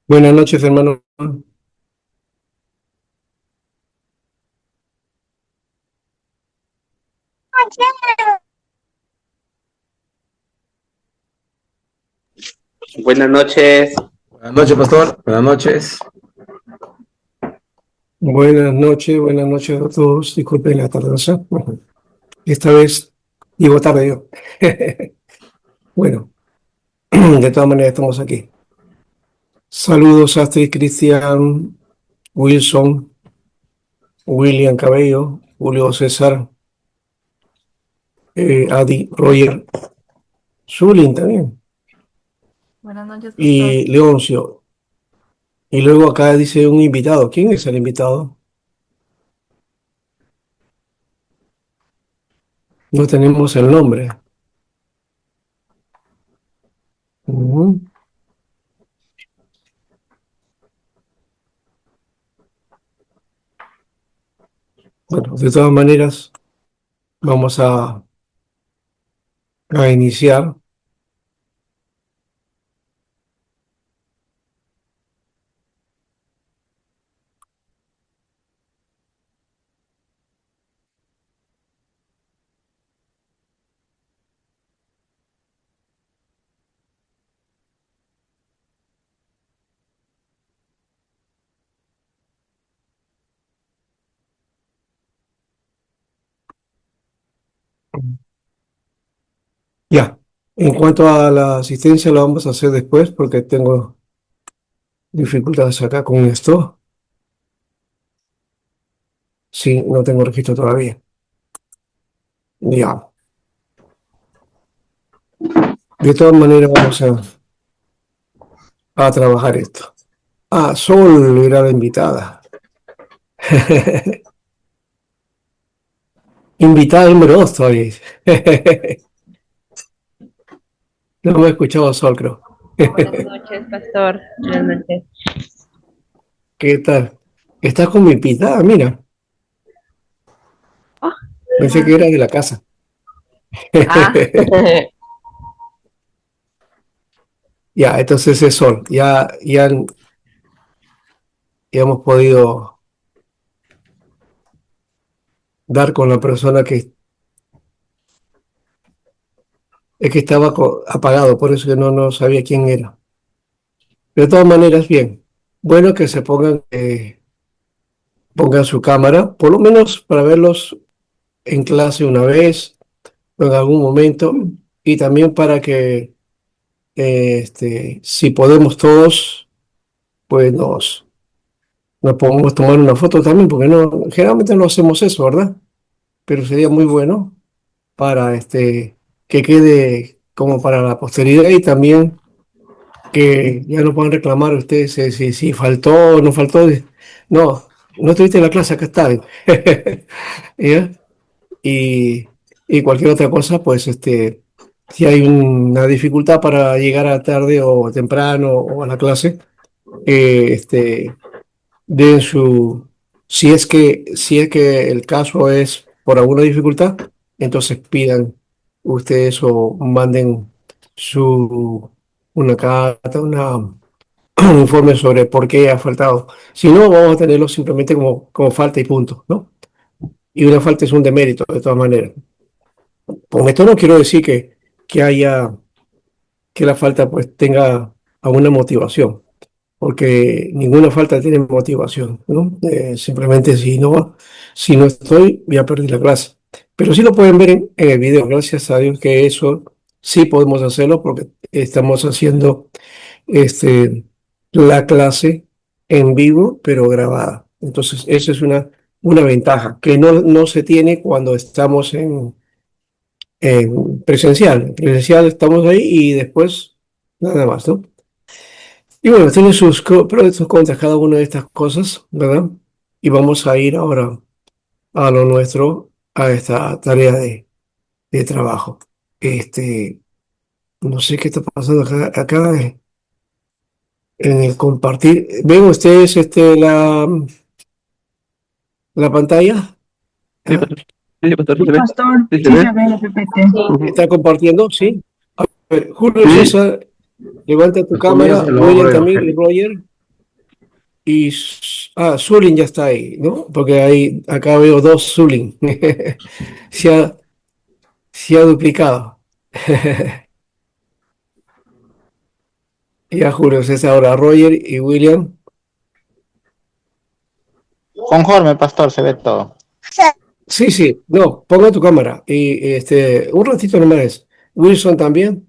Buenas noches, hermano. Buenas noches. Buenas noches, pastor. Buenas noches. Buenas noches a todos. Disculpen la tardanza. Esta vez llego tarde yo. Bueno, de todas maneras estamos aquí. Saludos a Astrid, Cristian, Wilson, William Cabello, Julio César, Adi, Roger, Zulin también, Buenas noches, pastor. y Leoncio. Y luego acá dice un invitado. ¿Quién es el invitado? No tenemos el nombre. Ujú. Bueno, de todas maneras, vamos a iniciar. Ya, en cuanto a la asistencia lo vamos a hacer después porque tengo dificultades acá con esto. Sí, no tengo registro todavía. Ya, de todas maneras vamos a trabajar esto. Ah, Sol era la invitada. Invitada número 2 todavía. No me he escuchado Sol, creo. Buenas noches, pastor. Buenas noches. ¿Qué tal? Estás con mi invitada, mira. Oh, Pensé que era de la casa. ah, Ya, entonces es Sol. Ya hemos podido dar con la persona que es que estaba apagado, por eso que no sabía quién era. De todas maneras, bien. Bueno que se pongan su cámara, por lo menos para verlos en clase una vez o en algún momento, y también para que, si podemos todos, pues nos podemos tomar una foto también, porque no, generalmente no hacemos eso, ¿verdad? Pero sería muy bueno para que quede como para la posteridad y también que ya no puedan reclamar ustedes si faltó o no faltó. No, no tuviste la clase, acá está. ¿Ya? Y, y cualquier otra cosa, pues si hay una dificultad para llegar a tarde o temprano o a la clase, den su, si es que el caso es por alguna dificultad, entonces pidan ustedes o manden una carta, un informe sobre por qué ha faltado. Si no, vamos a tenerlo simplemente como falta y punto, ¿no? Y una falta es un demérito, de todas maneras. Con esto no quiero decir que la falta pues tenga alguna motivación, porque ninguna falta tiene motivación, ¿no? Simplemente si no estoy, voy a perder la clase. Pero sí lo pueden ver en el video, gracias a Dios que eso sí podemos hacerlo porque estamos haciendo la clase en vivo, pero grabada. Entonces, esa es una ventaja que no se tiene cuando estamos en presencial. En presencial estamos ahí y después nada más, ¿no? Y bueno, tiene sus pros y sus contras cada una de estas cosas, ¿verdad? Y vamos a ir ahora a lo nuestro, a esta tarea de trabajo. Este, no sé qué está pasando acá en el compartir. ¿Ven ustedes la pantalla? Sí, ¿Ah? pastor. Sí, pastor, sí se ve. Pastor, Sí se sí ve. se ve el PPT. ¿Está compartiendo? Sí. A ver, Julio Sí. César, levanta tu Pues comienza cámara, la William obra también y evangélica. Roger. Zulin ya está ahí, ¿no? Porque acá veo dos Zulin. Se ha, se ha duplicado. Ya juro, es ahora Roger y William. Conforme, pastor, se ve todo. Sí, sí, no, ponga tu cámara. Y un ratito nomás. Wilson también,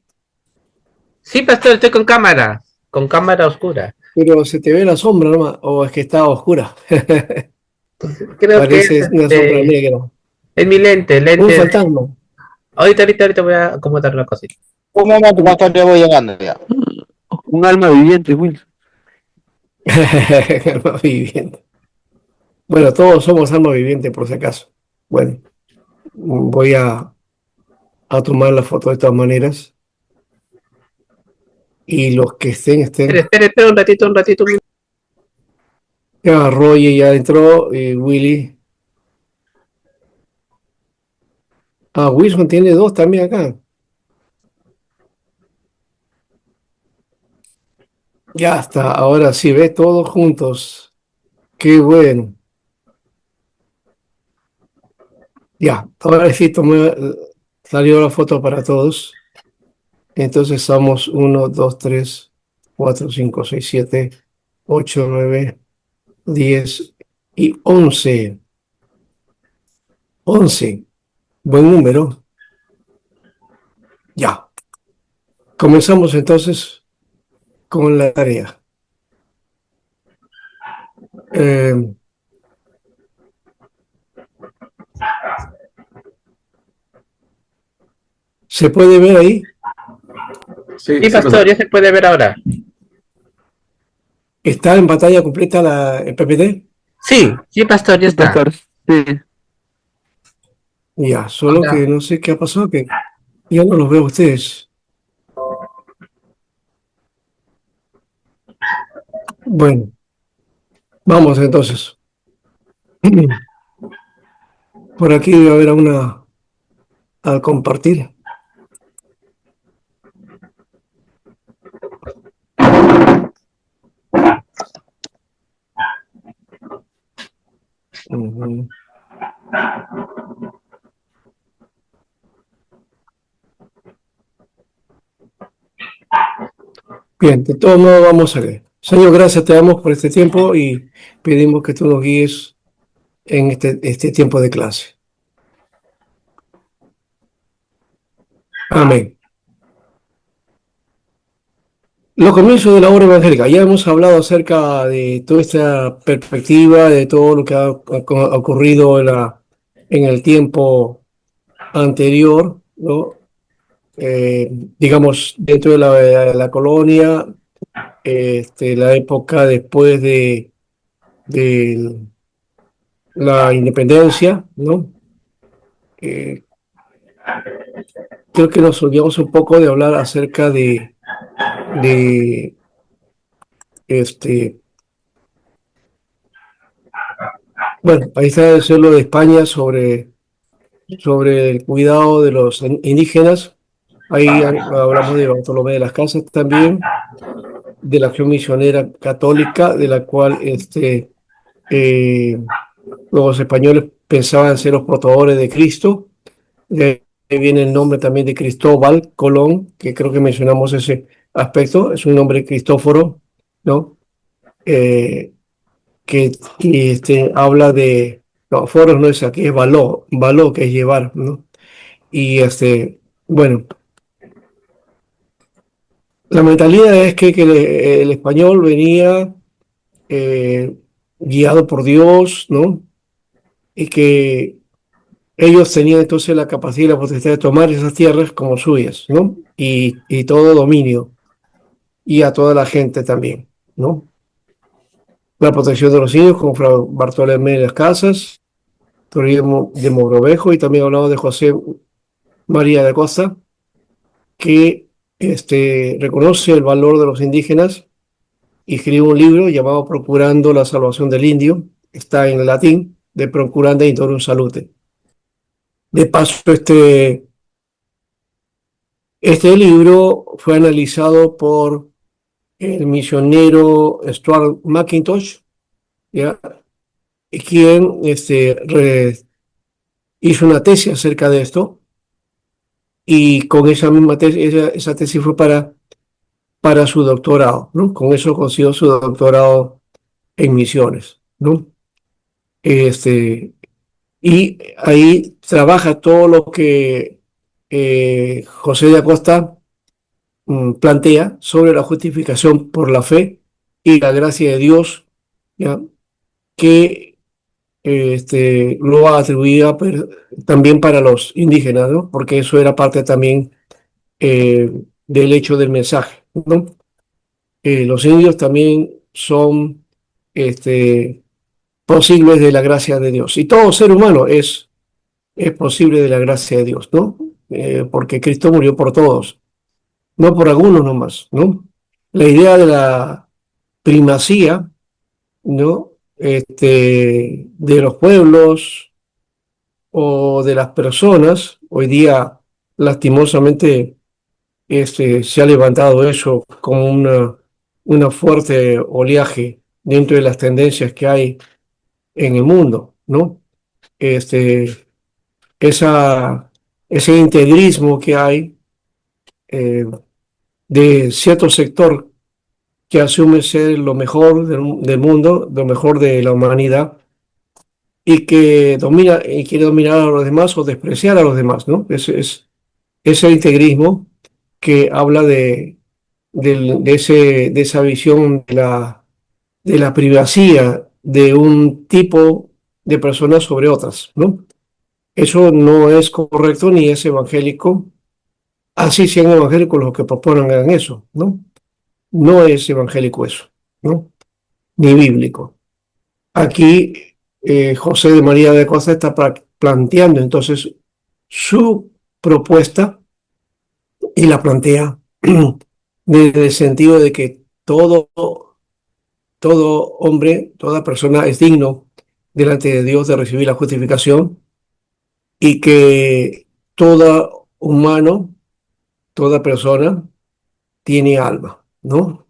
Sí, pastor, estoy con cámara oscura. pero se te ve la sombra nomás, o es que está oscura. Creo que es Parece una sombra negra. es mi lente, Un lente. fantasma. Ahorita voy a acomodar la cosita. Un momento, pastor, yo voy llegando ya. Un alma viviente, Will. Alma viviente. Bueno, todos somos alma viviente por si acaso. Bueno, voy a tomar la foto de todas maneras. Y los que estén. Espera un ratito. Ya, Roger ya entró, y Willy. Wilson tiene dos también acá. Ya está, ahora sí, ve todos juntos. Qué bueno. Ya, ahora sí salió la foto para todos. Entonces somos 1, 2, 3, 4, 5, 6, 7, 8, 9, 10 y 11. 11. Buen número. Ya. Comenzamos entonces con la tarea. Eh, ¿Se puede ver ahí? Sí, pastor, ya se puede ver ahora. ¿Está en pantalla completa el PPT? Sí, pastor, ya Sí, está. pastor. Sí. Ya, solo que no sé qué ha pasado, que ya no los veo a ustedes. Bueno, vamos entonces. Por aquí debe haber una al compartir. Ujú. Bien, de todos modos vamos a ver. Señor, gracias te damos por este tiempo y pedimos que tú nos guíes en este tiempo de clase. Amén. Los comienzos de la obra evangélica. Ya hemos hablado acerca de toda esta perspectiva, de todo lo que ha ocurrido en el tiempo anterior, ¿no? Digamos, dentro de la colonia, la época después de la independencia, ¿no? Eh, Creo que nos olvidamos un poco de hablar acerca de bueno, ahí está el suelo de España sobre el cuidado de los indígenas. Ahí hablamos de Bartolomé de las Casas también, de la acción misionera católica, de la cual eh, los españoles pensaban ser los portadores de Cristo. De ahí viene el nombre también de Cristóbal Colón, que creo que mencionamos ese aspecto, es un nombre Cristóforo, ¿no? Que habla de, no, foros no es aquí, es való que es llevar, ¿no? Y bueno, la mentalidad es que el español venía eh, guiado por Dios, ¿no? Y que ellos tenían entonces la capacidad y la potestad de tomar esas tierras como suyas, ¿no? Y todo dominio, y a toda la gente también, ¿no? La protección de los niños, como Fray Bartolomé de las Casas, Toribio de Mogrovejo, y también hablamos de José María de Costa, que reconoce el valor de los indígenas y escribe un libro llamado Procurando la Salvación del Indio, está en latín, de Procuranda Intorum Salute. De paso, este libro fue analizado por el misionero Stuart McIntosh, ¿ya? Y quien hizo una tesis acerca de esto, y con esa misma tesis, esa tesis fue para su doctorado, ¿no? Con eso consiguió su doctorado en misiones, ¿no? Este, y ahí trabaja todo lo que José de Acosta plantea sobre la justificación por la fe y la gracia de Dios, ¿ya? Que lo atribuía también para los indígenas, ¿no? Porque eso era parte también eh, del hecho del mensaje, ¿no? Los indios también son posibles de la gracia de Dios. Y todo ser humano es posible de la gracia de Dios, ¿no? Porque Cristo murió por todos, no por algunos nomás, ¿no? La idea de la primacía, ¿no? De los pueblos o de las personas, hoy día lastimosamente se ha levantado eso como una fuerte oleaje dentro de las tendencias que hay en el mundo, ¿no? Este, esa, ese integrismo que hay eh, de cierto sector que asume ser lo mejor del mundo, lo mejor de la humanidad, y que domina y quiere dominar a los demás o despreciar a los demás, ¿no? Es ese integrismo que habla de esa visión de la primacía de un tipo de personas sobre otras, ¿no? Eso no es correcto ni es evangélico, así sean evangélicos los que proponen eso, ¿no? No es evangélico eso, ¿no? Ni bíblico. Aquí José de María de Acosta está planteando entonces su propuesta y la plantea desde el sentido de que todo hombre, toda persona es digno delante de Dios de recibir la justificación y que todo humano, toda persona tiene alma, ¿no?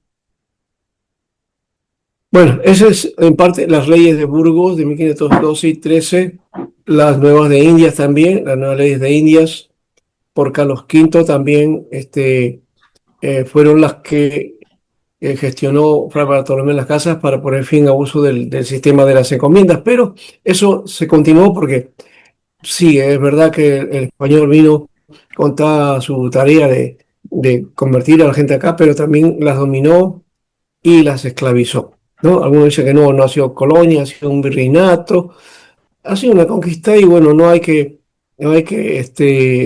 Bueno, esa es en parte las leyes de Burgos de 1512 y 13, las nuevas de Indias también, las nuevas leyes de Indias por Carlos V también fueron las que gestionó Fray Bartolomé Las Casas para poner fin a uso del sistema de las encomiendas, pero eso se continuó porque sí, es verdad que el español vino con toda su tarea de convertir a la gente acá, pero también las dominó y las esclavizó, ¿no? Algunos dicen que no ha sido colonia, ha sido un virreinato, ha sido una conquista y bueno, no hay que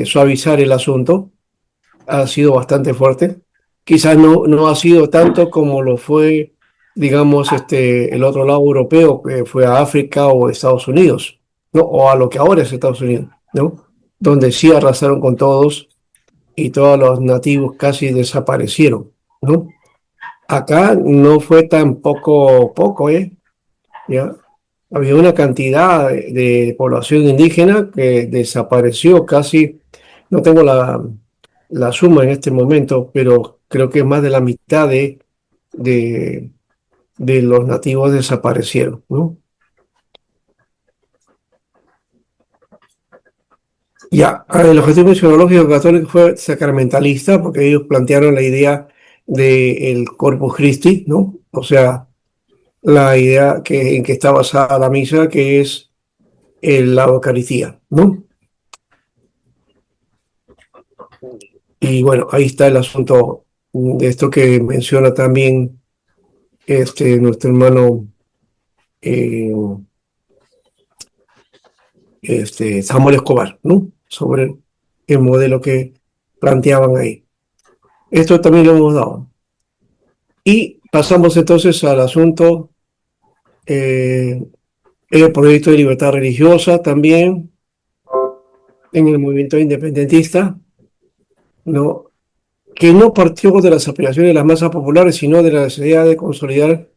suavizar el asunto, ha sido bastante fuerte. Quizás no ha sido tanto como lo fue, digamos, el otro lado europeo, que fue a África o Estados Unidos, ¿no? O a lo que ahora es Estados Unidos, ¿no? Donde sí arrasaron con todos y todos los nativos casi desaparecieron, ¿no? Acá no fue tan poco, ¿eh? ¿Ya? Había una cantidad de población indígena que desapareció casi, no tengo la suma en este momento, pero creo que más de la mitad de, de los nativos desaparecieron, ¿no? Ya, el objetivo misionológico católico fue sacramentalista porque ellos plantearon la idea del Corpus Christi, ¿no? O sea, la idea en que está basada la misa, que es la Eucaristía, ¿no? Y bueno, ahí está el asunto de esto que menciona también nuestro hermano eh, Samuel Escobar, ¿no? Sobre el modelo que planteaban ahí. Esto también lo hemos dado. Y pasamos entonces al asunto, el proyecto de libertad religiosa también en el movimiento independentista, ¿no? Que no partió de las aspiraciones de las masas populares, sino de la necesidad de consolidar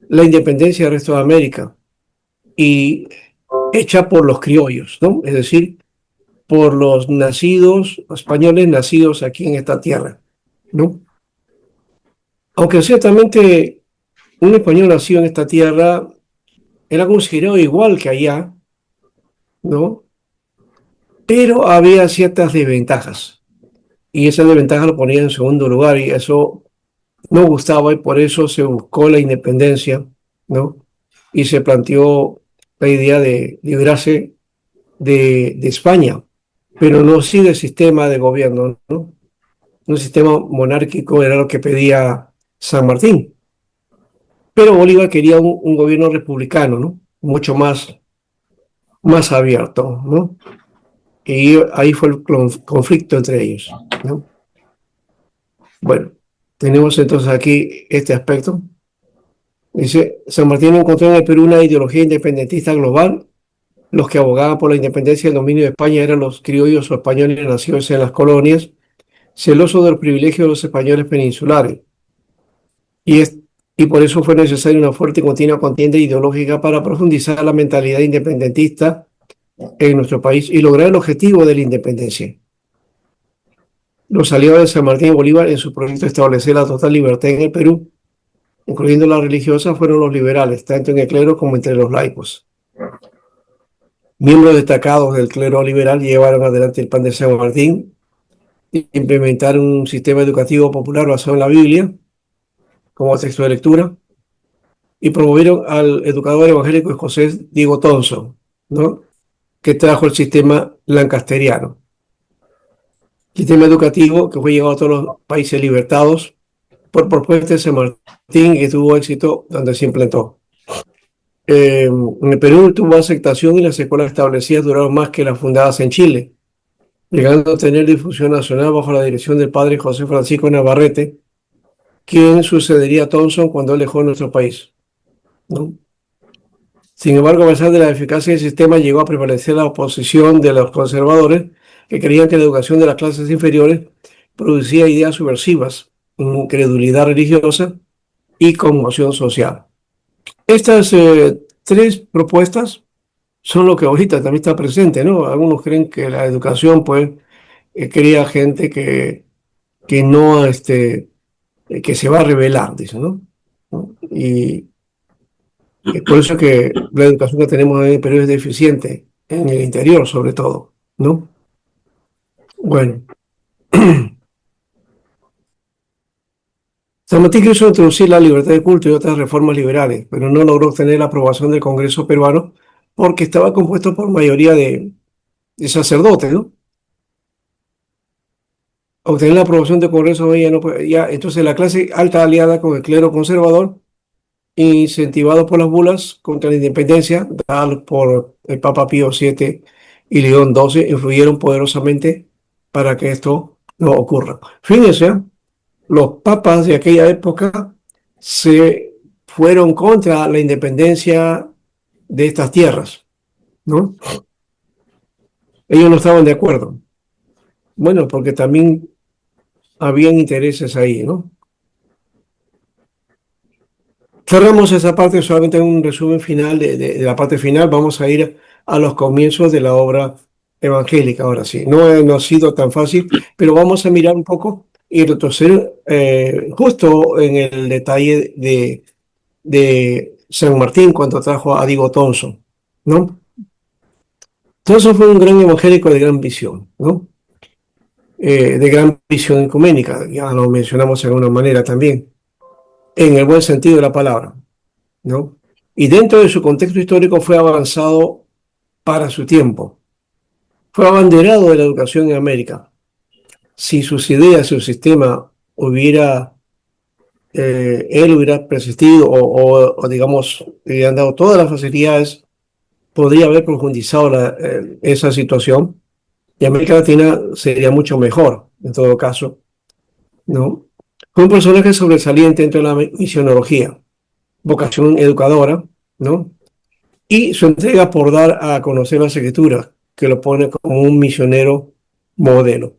la independencia del resto de América y hecha por los criollos, ¿no? Es decir, por los nacidos, españoles nacidos aquí en esta tierra, ¿no? Aunque ciertamente un español nacido en esta tierra era considerado igual que allá, ¿no? Pero había ciertas desventajas y esas desventajas lo ponían en segundo lugar y eso no gustaba y por eso se buscó la independencia, ¿no? Y se planteó la idea de librarse de España, pero no sí del sistema de gobierno, ¿no? Un sistema monárquico era lo que pedía San Martín, pero Bolívar quería un gobierno republicano, ¿no? Mucho más abierto, ¿no? Y ahí fue el conflicto entre ellos, ¿no? Bueno, tenemos entonces aquí este aspecto. Dice, San Martín encontró en el Perú una ideología independentista global. Los que abogaban por la independencia y el dominio de España eran los criollos o españoles nacidos en las colonias, celosos del privilegio de los españoles peninsulares. Y, y por eso fue necesaria una fuerte y continua contienda ideológica para profundizar la mentalidad independentista en nuestro país y lograr el objetivo de la independencia. Los aliados de San Martín y Bolívar en su proyecto de establecer la total libertad en el Perú, incluyendo la religiosa, fueron los liberales, tanto en el clero como entre los laicos. Miembros destacados del clero liberal llevaron adelante el plan de San Martín, implementaron un sistema educativo popular basado en la Biblia como texto de lectura y promovieron al educador evangélico escocés Diego Thompson, ¿no? Que trajo el sistema lancasteriano. Sistema educativo que fue llevado a todos los países libertados por propuesta de San Martín y que tuvo éxito donde se implantó. En el Perú tuvo aceptación y las escuelas establecidas duraron más que las fundadas en Chile, llegando a tener difusión nacional bajo la dirección del padre José Francisco Navarrete, quien sucedería a Thompson cuando él dejó nuestro país, ¿no? Sin embargo, a pesar de la eficacia del sistema, llegó a prevalecer la oposición de los conservadores, que creían que la educación de las clases inferiores producía ideas subversivas, incredulidad religiosa y conmoción social. Estas tres propuestas son lo que ahorita también está presente, ¿no? Algunos creen que la educación, pues, crea gente que no, que se va a rebelar, dicen, ¿no? ¿No? Y es por eso que la educación que tenemos en el Perú es deficiente, en el interior sobre todo, ¿no? Bueno, San Martín quiso introducir la libertad de culto y otras reformas liberales, pero no logró obtener la aprobación del Congreso peruano porque estaba compuesto por mayoría de sacerdotes, ¿no? Obtener la aprobación del Congreso ya no ya, entonces la clase alta aliada con el clero conservador, incentivado por las bulas contra la independencia dadas por el Papa Pío VII y León XII, influyeron poderosamente para que esto no ocurra. Fíjense, los papas de aquella época se fueron contra la independencia de estas tierras, ¿no? Ellos no estaban de acuerdo. Bueno, porque también habían intereses ahí, ¿no? Cerramos esa parte solamente en un resumen final de la parte final. Vamos a ir a los comienzos de la obra evangélica. Ahora sí, no ha sido tan fácil, pero vamos a mirar un poco y retroceder justo en el detalle de San Martín cuando trajo a Diego Thompson, ¿no? Thompson fue un gran evangélico de gran visión, ¿no? De gran visión ecuménica, ya lo mencionamos de alguna manera también, en el buen sentido de la palabra, ¿no? Y dentro de su contexto histórico fue avanzado para su tiempo. Fue abanderado de la educación en América. Si sus ideas, su sistema él hubiera persistido o digamos, le hubieran dado todas las facilidades, podría haber profundizado esa situación y América Latina sería mucho mejor, en todo caso, ¿no? Fue un personaje sobresaliente dentro de la misionología, vocación educadora, ¿no? Y su entrega por dar a conocer las escrituras, que lo pone como un misionero modelo.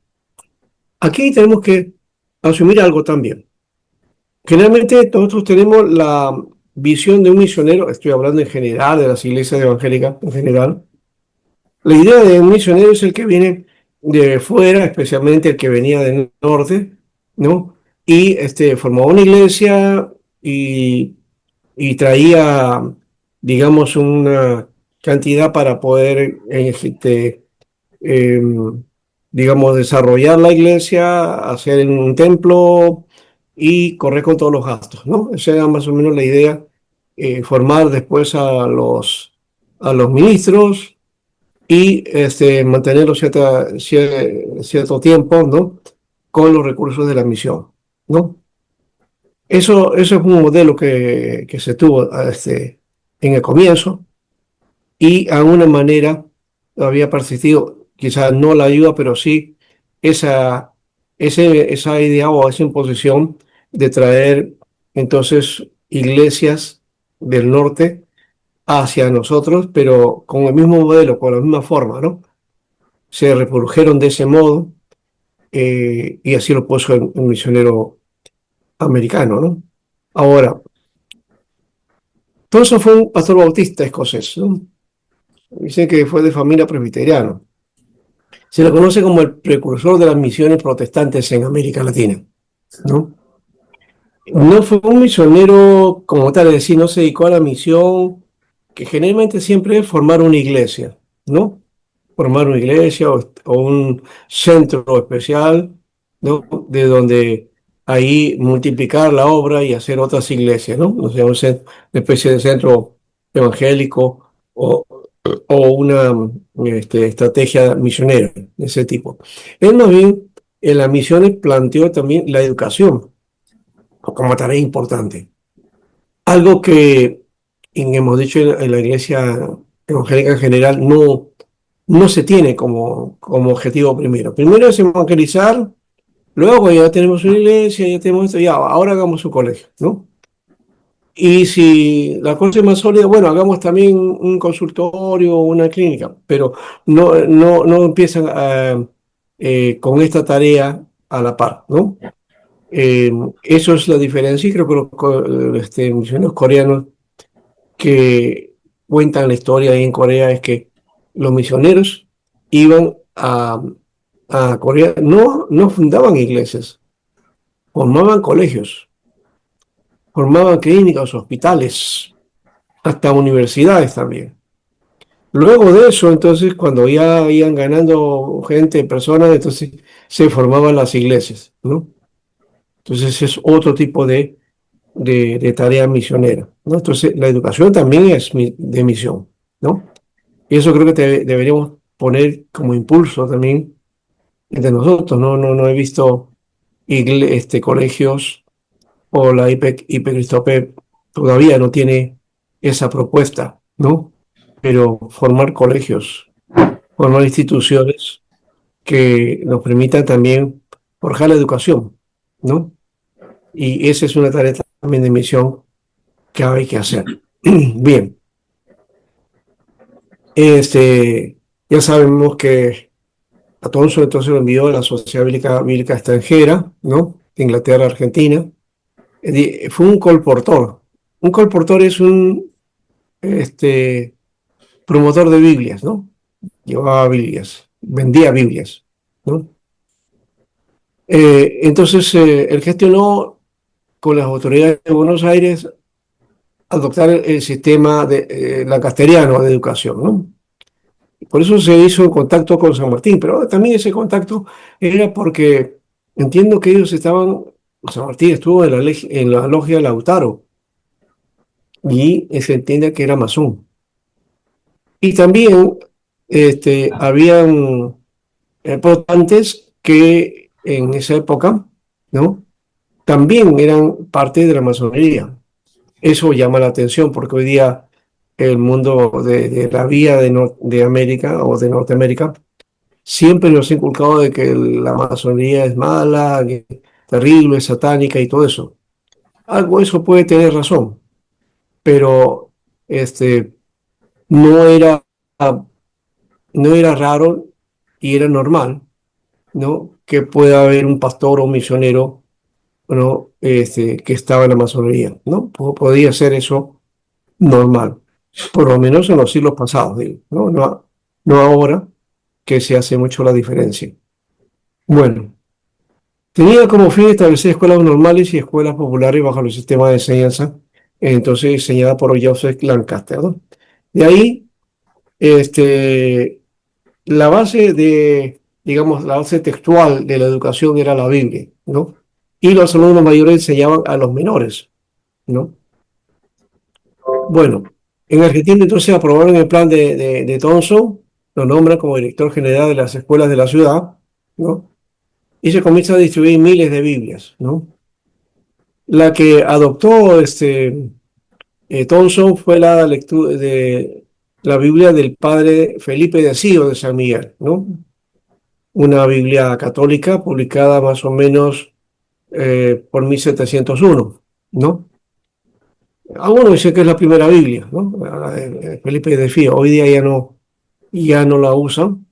Aquí tenemos que asumir algo también. Generalmente nosotros tenemos la visión de un misionero, estoy hablando en general de las iglesias evangélicas en general. La idea de un misionero es el que viene de fuera, especialmente el que venía del norte, ¿no? Y formaba una iglesia y traía digamos, una cantidad para poder, digamos, desarrollar la iglesia, hacer un templo y correr con todos los gastos, ¿no? Esa era más o menos la idea, formar después a los ministros y mantenerlos cierto tiempo, ¿no? Con los recursos de la misión, ¿no? Eso es un modelo que se tuvo en el comienzo y a una manera había persistido, quizás no la ayuda, pero sí esa, esa idea o esa imposición de traer entonces iglesias del norte hacia nosotros, pero con el mismo modelo, con la misma forma, ¿no? Se reprodujeron de ese modo y así lo puso el misionero americano, ¿no? Ahora, todo eso fue un pastor bautista escocés, ¿no? Dicen que fue de familia presbiteriana. Se lo conoce como el precursor de las misiones protestantes en América Latina, ¿no? No fue un misionero como tal, es decir, no se dedicó a la misión, que generalmente siempre es formar una iglesia, ¿no? Formar una iglesia o un centro especial, ¿no? De donde ahí multiplicar la obra y hacer otras iglesias, ¿no? O sea, una especie de centro evangélico o una estrategia misionera de ese tipo. Él más bien en las misiones planteó también la educación como tarea importante. Algo que hemos dicho en la iglesia evangélica en general no se tiene como objetivo primero. Primero es evangelizar, luego ya tenemos una iglesia, ya tenemos esto, ya, ahora hagamos un colegio, ¿no? Y si la cosa es más sólida, bueno, hagamos también un consultorio o una clínica, pero no empiezan con esta tarea a la par, ¿no? Eh, Eso es la diferencia y creo que los misioneros coreanos que cuentan la historia ahí en Corea es que los misioneros iban a Corea, no fundaban iglesias, formaban colegios, formaban clínicas, hospitales, hasta universidades también. Luego de eso, entonces, cuando ya iban ganando gente, personas, entonces se formaban las iglesias, ¿no? Entonces es otro tipo de tarea misionera, ¿no? Entonces la educación también es de misión, ¿no? Y eso creo que deberíamos poner como impulso también entre nosotros, ¿no? No he visto colegios o la IP Cristope todavía no tiene esa propuesta, ¿no? Pero formar colegios, formar instituciones que nos permitan también forjar la educación, ¿no? Y esa es una tarea también de misión que hay que hacer. Bien, ya sabemos que Atonso entonces lo envió a la Sociedad Bíblica Extranjera, ¿no? De Inglaterra, Argentina. Fue un colportor. Un colportor es un promotor de Biblias, ¿no? Llevaba Biblias, vendía Biblias, ¿no? Entonces, él gestionó con las autoridades de Buenos Aires adoptar el sistema de lancasteriano de educación, ¿no? Por eso se hizo en contacto con San Martín, pero también ese contacto era porque entiendo que ellos estaban, San Martín estuvo en la logia Lautaro y se entiende que era masón. Y también habían protestantes que en esa época, ¿no? También eran parte de la masonería. Eso llama la atención porque hoy día el mundo de la vía de América o de Norteamérica siempre nos ha inculcado de que la masonería es mala, que es terrible, satánica y todo eso. Algo de eso puede tener razón, pero no era, no era raro y era normal, ¿no? Que pueda haber un pastor o un misionero, ¿no? Que estaba en la masonería, ¿no? Podía ser eso normal, por lo menos en los siglos pasados, digo, ¿no? No ahora, que se hace mucho la diferencia. Bueno. Tenía como fin establecer escuelas normales y escuelas populares bajo los sistemas de enseñanza entonces diseñada por Joseph Lancaster, ¿no? De ahí, este, la base de, digamos, la base textual de la educación era la Biblia, ¿no? Y los alumnos mayores enseñaban a los menores, ¿no? Bueno, en Argentina entonces aprobaron el plan de Thompson, lo nombran como director general de las escuelas de la ciudad, ¿no? Y se comienza a distribuir miles de Biblias, ¿no? La que adoptó Thompson fue la lectura de la Biblia del padre Felipe de Asío de San Miguel, ¿no? Una Biblia católica publicada más o menos por 1701, ¿no? Algunos dicen que es la primera Biblia, ¿no? La de Felipe de Asío. Hoy día ya no la usan.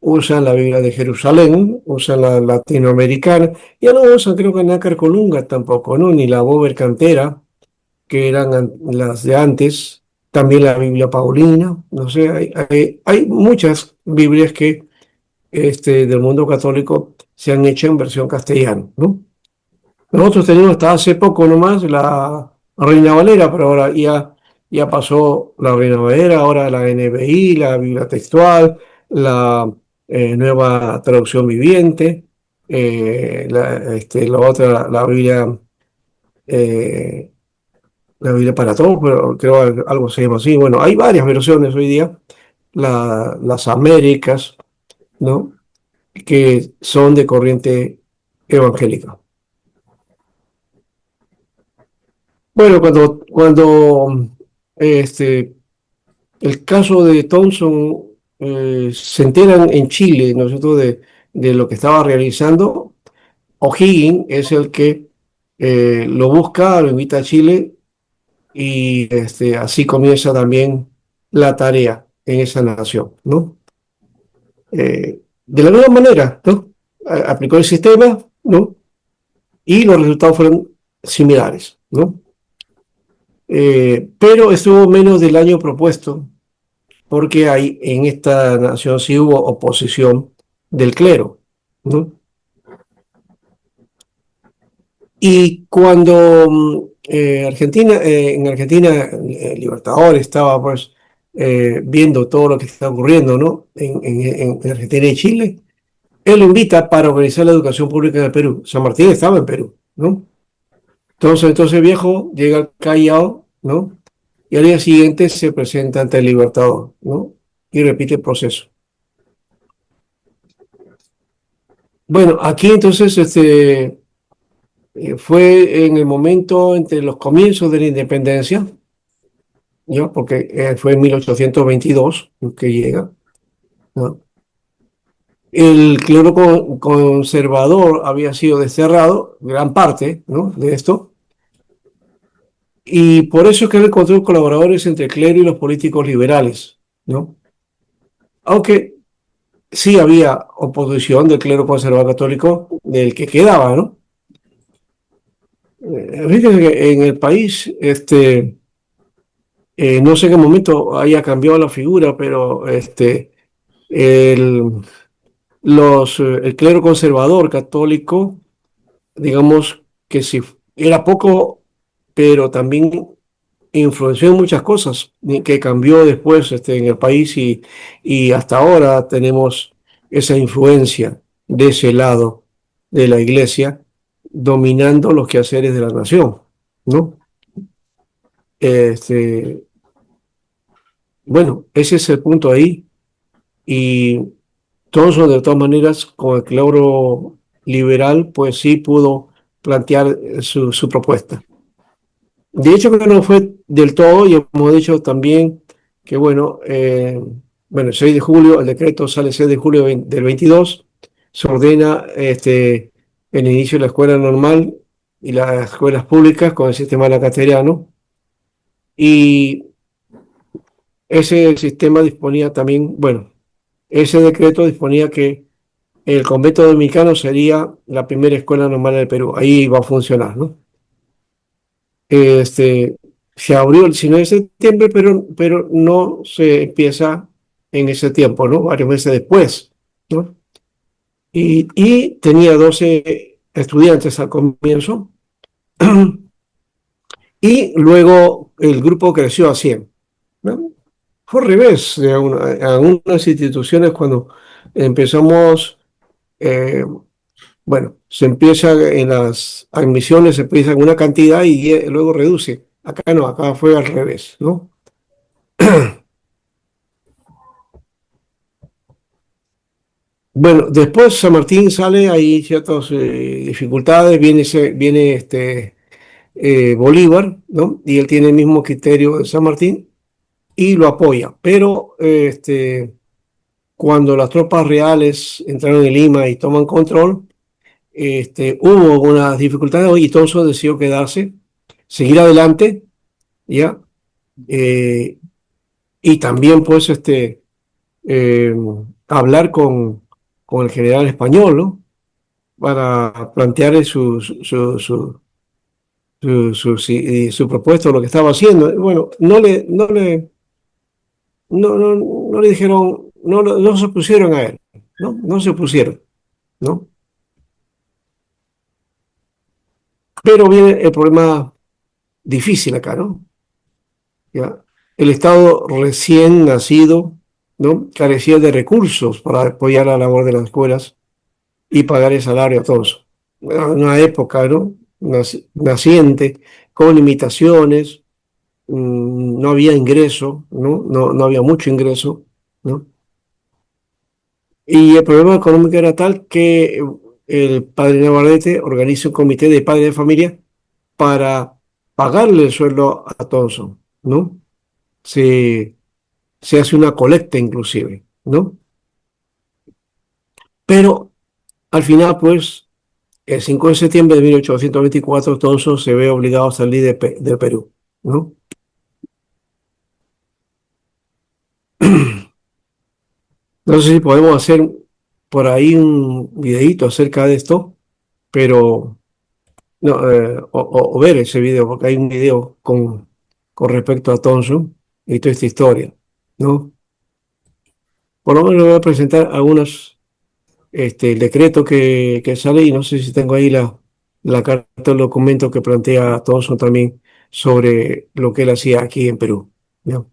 Usan la Biblia de Jerusalén, usan la latinoamericana, ya no usan creo que Nácar Colunga tampoco, ¿no? Ni la Bober Cantera, que eran las de antes, también la Biblia Paulina, no sé, hay muchas Biblias que del mundo católico se han hecho en versión castellana, ¿no? Nosotros tenemos hasta hace poco nomás la Reina Valera, pero ahora ya pasó la Reina Valera, ahora la NBI, la Biblia textual, la nueva traducción viviente, la otra, eh, la Biblia para todos, pero creo que algo se llama así. Bueno, hay varias versiones hoy día, las Américas, ¿no? Que son de corriente evangélica. Bueno, cuando el caso de Thompson se enteran en Chile, ¿no es cierto?, de lo que estaba realizando, O'Higgins es el que lo busca, lo invita a Chile y así comienza también la tarea en esa nación, ¿no? De la misma manera, ¿no? Aplicó el sistema, ¿no? Y los resultados fueron similares, ¿no? Pero estuvo menos del año propuesto, porque en esta nación sí hubo oposición del clero, ¿no? Y cuando en Argentina, el Libertador estaba pues viendo todo lo que está ocurriendo, ¿no? En Argentina y Chile, él lo invita para organizar la educación pública en el Perú. San Martín estaba en Perú, ¿no? Entonces el viejo llega al Callao, ¿no? Y al día siguiente se presenta ante el Libertador, ¿no? Y repite el proceso. Bueno, aquí entonces fue en el momento entre los comienzos de la independencia, ¿no? Porque fue en 1822 que llega, ¿no? El clero conservador había sido desterrado, gran parte, ¿no?, de esto, y por eso es que él encontró colaboradores entre el clero y los políticos liberales, ¿no? Aunque sí había oposición del clero conservador católico del que quedaba, ¿no? Fíjense que en el país, no sé en qué momento haya cambiado la figura, pero el, el clero conservador católico, digamos que sí, era poco, pero también influenció en muchas cosas que cambió después en el país y hasta ahora tenemos esa influencia de ese lado de la iglesia dominando los quehaceres de la nación, ¿no? Este, bueno, ese es el punto ahí y Thompson de todas maneras con el clero liberal pues sí pudo plantear su propuesta. De hecho, creo que no fue del todo, y hemos dicho también que, bueno, el 6 de julio, el decreto sale el 6 de julio del 22, se ordena el inicio de la escuela normal y las escuelas públicas con el sistema lacateriano, y ese sistema disponía también, bueno, ese decreto disponía que el convento dominicano sería la primera escuela normal del Perú, ahí va a funcionar, ¿no? Este, Se abrió el 19 de septiembre, pero no se empieza en ese tiempo, ¿no? Varios meses después, ¿no? Y tenía 12 estudiantes al comienzo y luego el grupo creció a 100, ¿no? Fue al revés de algunas instituciones cuando empezamos, eh, bueno, se empieza en las admisiones, se empieza en una cantidad y luego reduce. Acá no, acá fue al revés, ¿no? Bueno, después San Martín sale, hay ciertas dificultades, viene Bolívar, ¿no? Y él tiene el mismo criterio de San Martín y lo apoya. Pero cuando las tropas reales entraron en Lima y toman control, hubo unas dificultades y Tonso decidió quedarse, seguir adelante, ¿ya? Eh, y también, pues, eh, hablar con el general español, ¿no? Para plantearle su propuesta, lo que estaba haciendo. Bueno, no le dijeron, no se opusieron a él, ¿no? No se opusieron, ¿no? Pero viene el problema difícil acá, ¿no? ¿Ya? El Estado recién nacido, ¿no? Carecía de recursos para apoyar la labor de las escuelas y pagar el salario a todos. Bueno, en una época, ¿no? Naciente, con limitaciones, no había ingreso, ¿no? No había mucho ingreso, ¿no? Y el problema económico era tal que el padre Navarrete organiza un comité de padres de familia para pagarle el sueldo a Thompson, ¿no? Se, se hace una colecta inclusive, ¿no? Pero al final, pues, el 5 de septiembre de 1824, Thompson se ve obligado a salir de Perú, ¿no? No sé si podemos hacer por ahí un videíto acerca de esto, pero no, o ver ese video, porque hay un video con respecto a Thompson y toda esta historia, ¿no? Por lo menos voy a presentar algunos, el decreto que sale y no sé si tengo ahí la carta, el documento que plantea Thompson también sobre lo que él hacía aquí en Perú, ¿no?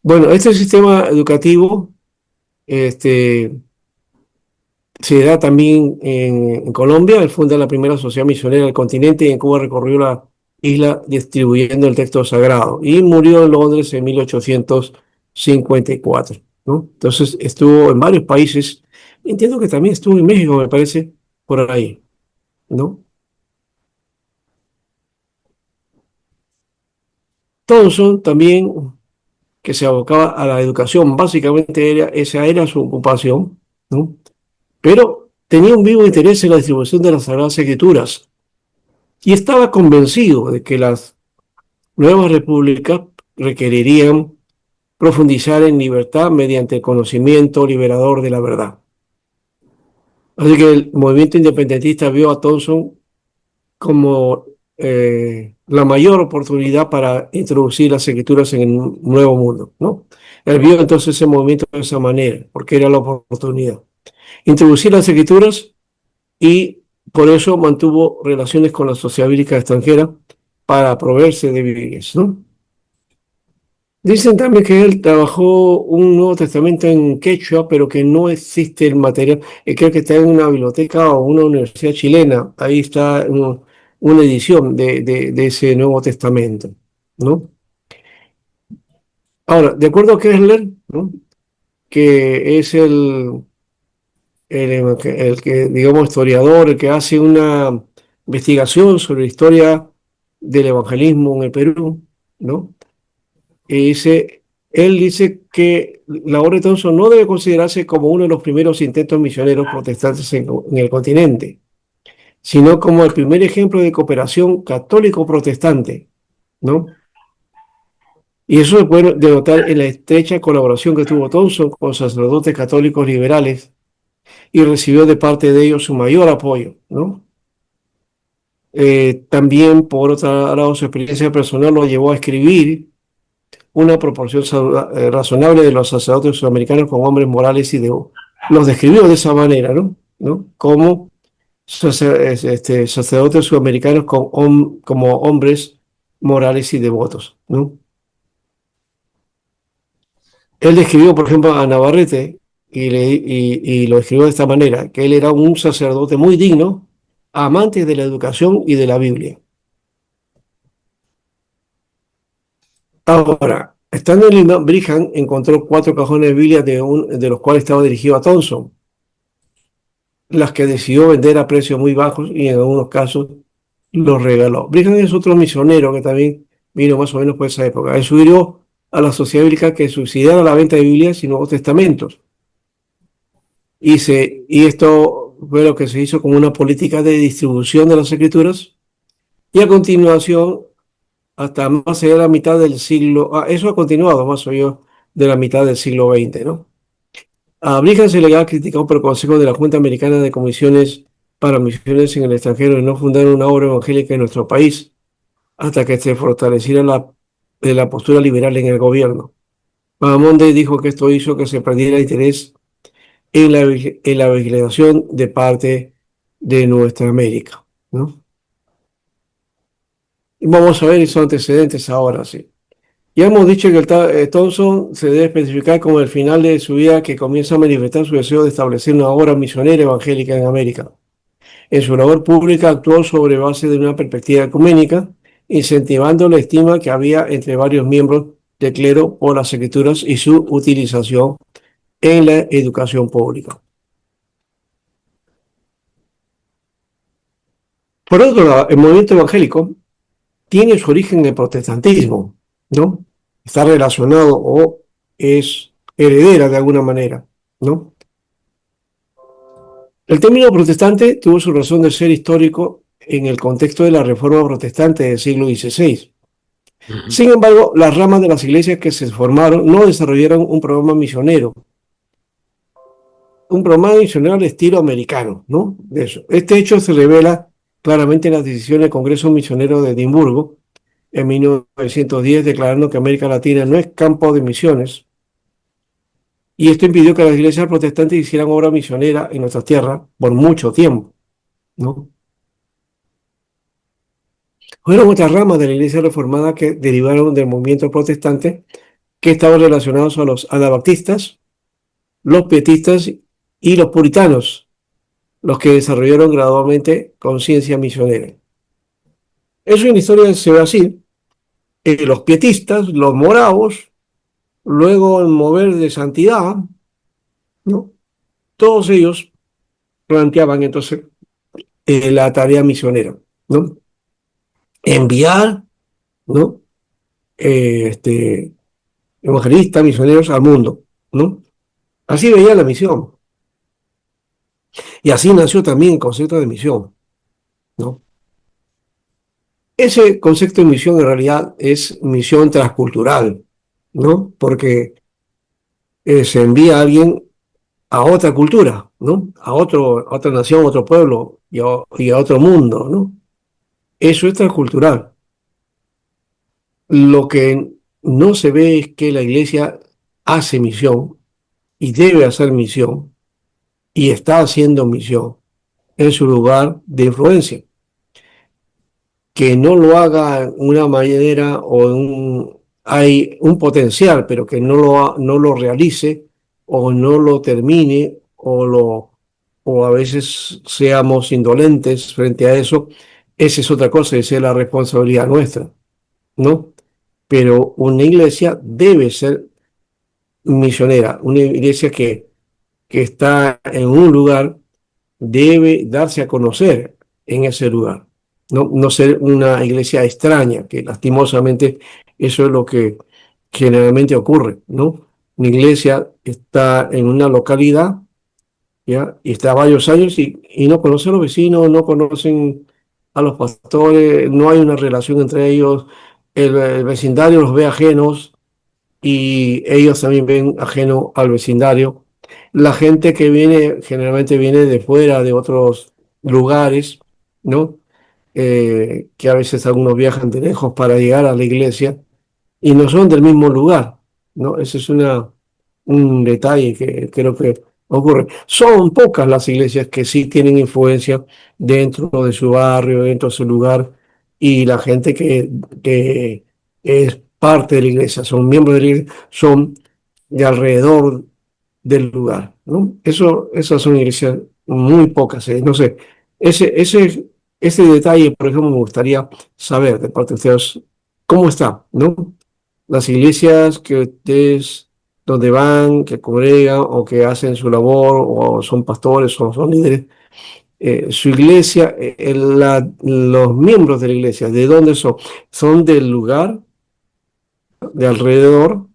Bueno, este sistema educativo, este, se da también en Colombia. Él funda la primera sociedad misionera del continente y en Cuba recorrió la isla distribuyendo el texto sagrado y murió en Londres en 1854, ¿no? Entonces estuvo en varios países. Entiendo que también estuvo en México, me parece, por ahí, ¿no? Thompson también, que se abocaba a la educación, básicamente esa era su ocupación, ¿no? Pero tenía un vivo interés en la distribución de las Sagradas Escrituras y estaba convencido de que las nuevas repúblicas requerirían profundizar en libertad mediante el conocimiento liberador de la verdad. Así que el movimiento independentista vio a Thompson como la mayor oportunidad para introducir las escrituras en el nuevo mundo, ¿no? Él vio entonces ese movimiento de esa manera, porque era la oportunidad. Introducir las escrituras y por eso mantuvo relaciones con la sociedad bíblica extranjera para proveerse de Biblias, ¿no? Dicen también que él trabajó un Nuevo Testamento en quechua, pero que no existe el material. Creo que está en una biblioteca o una universidad chilena. Ahí está una edición de ese Nuevo Testamento, ¿no? Ahora, de acuerdo a Kessler, ¿no? Que es el que, digamos, historiador, el que hace una investigación sobre la historia del evangelismo en el Perú, ¿no? Y él dice que la obra de Thompson no debe considerarse como uno de los primeros intentos misioneros protestantes en el continente, sino como el primer ejemplo de cooperación católico-protestante, ¿no? Y eso se puede denotar en la estrecha colaboración que tuvo Thompson con sacerdotes católicos liberales y recibió de parte de ellos su mayor apoyo, ¿no? También, por otro lado, su experiencia personal lo llevó a escribir una proporción razonable de los sacerdotes sudamericanos con hombres morales y de los describió de esa manera, ¿no? Como sacerdotes sudamericanos como hombres morales y devotos, ¿no? Él describió, por ejemplo, a Navarrete y lo escribió de esta manera, que él era un sacerdote muy digno, amante de la educación y de la Biblia. Ahora, estando en Lima, Brigham encontró 4 cajones de Biblia de los cuales estaba dirigido a Thompson, las que decidió vender a precios muy bajos y en algunos casos los regaló. Brigham es otro misionero que también vino más o menos por esa época. Él sugirió a la sociedad bíblica que subsidiara la venta de Biblias y Nuevos Testamentos. Y esto fue lo que se hizo como una política de distribución de las escrituras. Y a continuación, hasta más allá de la mitad del siglo, eso ha continuado más o menos de la mitad del siglo XX, ¿no? A Brigham se le ha criticado por el Consejo de la Junta Americana de Comisiones para Misiones en el extranjero de no fundar una obra evangélica en nuestro país hasta que se fortaleciera la postura liberal en el gobierno. Mahamonde dijo que esto hizo que se perdiera interés en la evangelización de parte de nuestra América, ¿no? Y vamos a ver esos antecedentes ahora, sí. Ya hemos dicho que Thompson se debe especificar como el final de su vida que comienza a manifestar su deseo de establecer una obra misionera evangélica en América. En su labor pública actuó sobre base de una perspectiva ecuménica, incentivando la estima que había entre varios miembros del clero por las escrituras y su utilización en la educación pública. Por otro lado, el movimiento evangélico tiene su origen en el protestantismo, ¿no? Está relacionado o es heredera de alguna manera, ¿no? El término protestante tuvo su razón de ser histórico en el contexto de la Reforma Protestante del siglo XVI. Sin embargo, las ramas de las iglesias que se formaron no desarrollaron un programa misionero al estilo americano, ¿no? De eso. Este hecho se revela claramente en las decisiones del Congreso Misionero de Edimburgo en 1910, declarando que América Latina no es campo de misiones, y esto impidió que las iglesias protestantes hicieran obra misionera en nuestras tierras por mucho tiempo, ¿no? Fueron otras ramas de la iglesia reformada que derivaron del movimiento protestante que estaban relacionados a los anabaptistas, los pietistas y los puritanos, los que desarrollaron gradualmente conciencia misionera. Eso en la historia se ve así. Los pietistas, los moravos, luego el mover de santidad, ¿no? Todos ellos planteaban entonces la tarea misionera, ¿no? Enviar, ¿no? Evangelistas, misioneros al mundo, ¿no? Así veía la misión. Y así nació también el concepto de misión, ¿no? Ese concepto de misión en realidad es misión transcultural, ¿no? Porque se envía a alguien a otra cultura, ¿no? A otra nación, a otro pueblo y a otro mundo, ¿no? Eso es transcultural. Lo que no se ve es que la iglesia hace misión y debe hacer misión y está haciendo misión en su lugar de influencia. Que no lo haga en una manera hay un potencial, pero que no lo realice o no lo termine o a veces seamos indolentes frente a eso, esa es otra cosa, esa es la responsabilidad nuestra, ¿no? Pero una iglesia debe ser misionera, una iglesia que está en un lugar debe darse a conocer en ese lugar, no ser una iglesia extraña, que lastimosamente eso es lo que generalmente ocurre, ¿no? Una iglesia está en una localidad, ¿ya? Y está varios años y no conoce a los vecinos, no conocen a los pastores, no hay una relación entre ellos, el vecindario los ve ajenos y ellos también ven ajeno al vecindario. La gente que viene generalmente viene de fuera, de otros lugares, ¿no? Que a veces algunos viajan de lejos para llegar a la iglesia y no son del mismo lugar, ¿no? Ese es un detalle que creo que ocurre. Son pocas las iglesias que sí tienen influencia dentro de su barrio, dentro de su lugar, y la gente que es parte de la iglesia, son miembros de la iglesia, son de alrededor del lugar, ¿no? Esas son iglesias muy pocas, no sé. Ese detalle, por ejemplo, me gustaría saber de parte de ustedes cómo está, ¿no? Las iglesias que ustedes, donde van, que congregan o que hacen su labor, o son pastores o son líderes, su iglesia, los miembros de la iglesia, ¿de dónde son? ¿Son del lugar, de alrededor,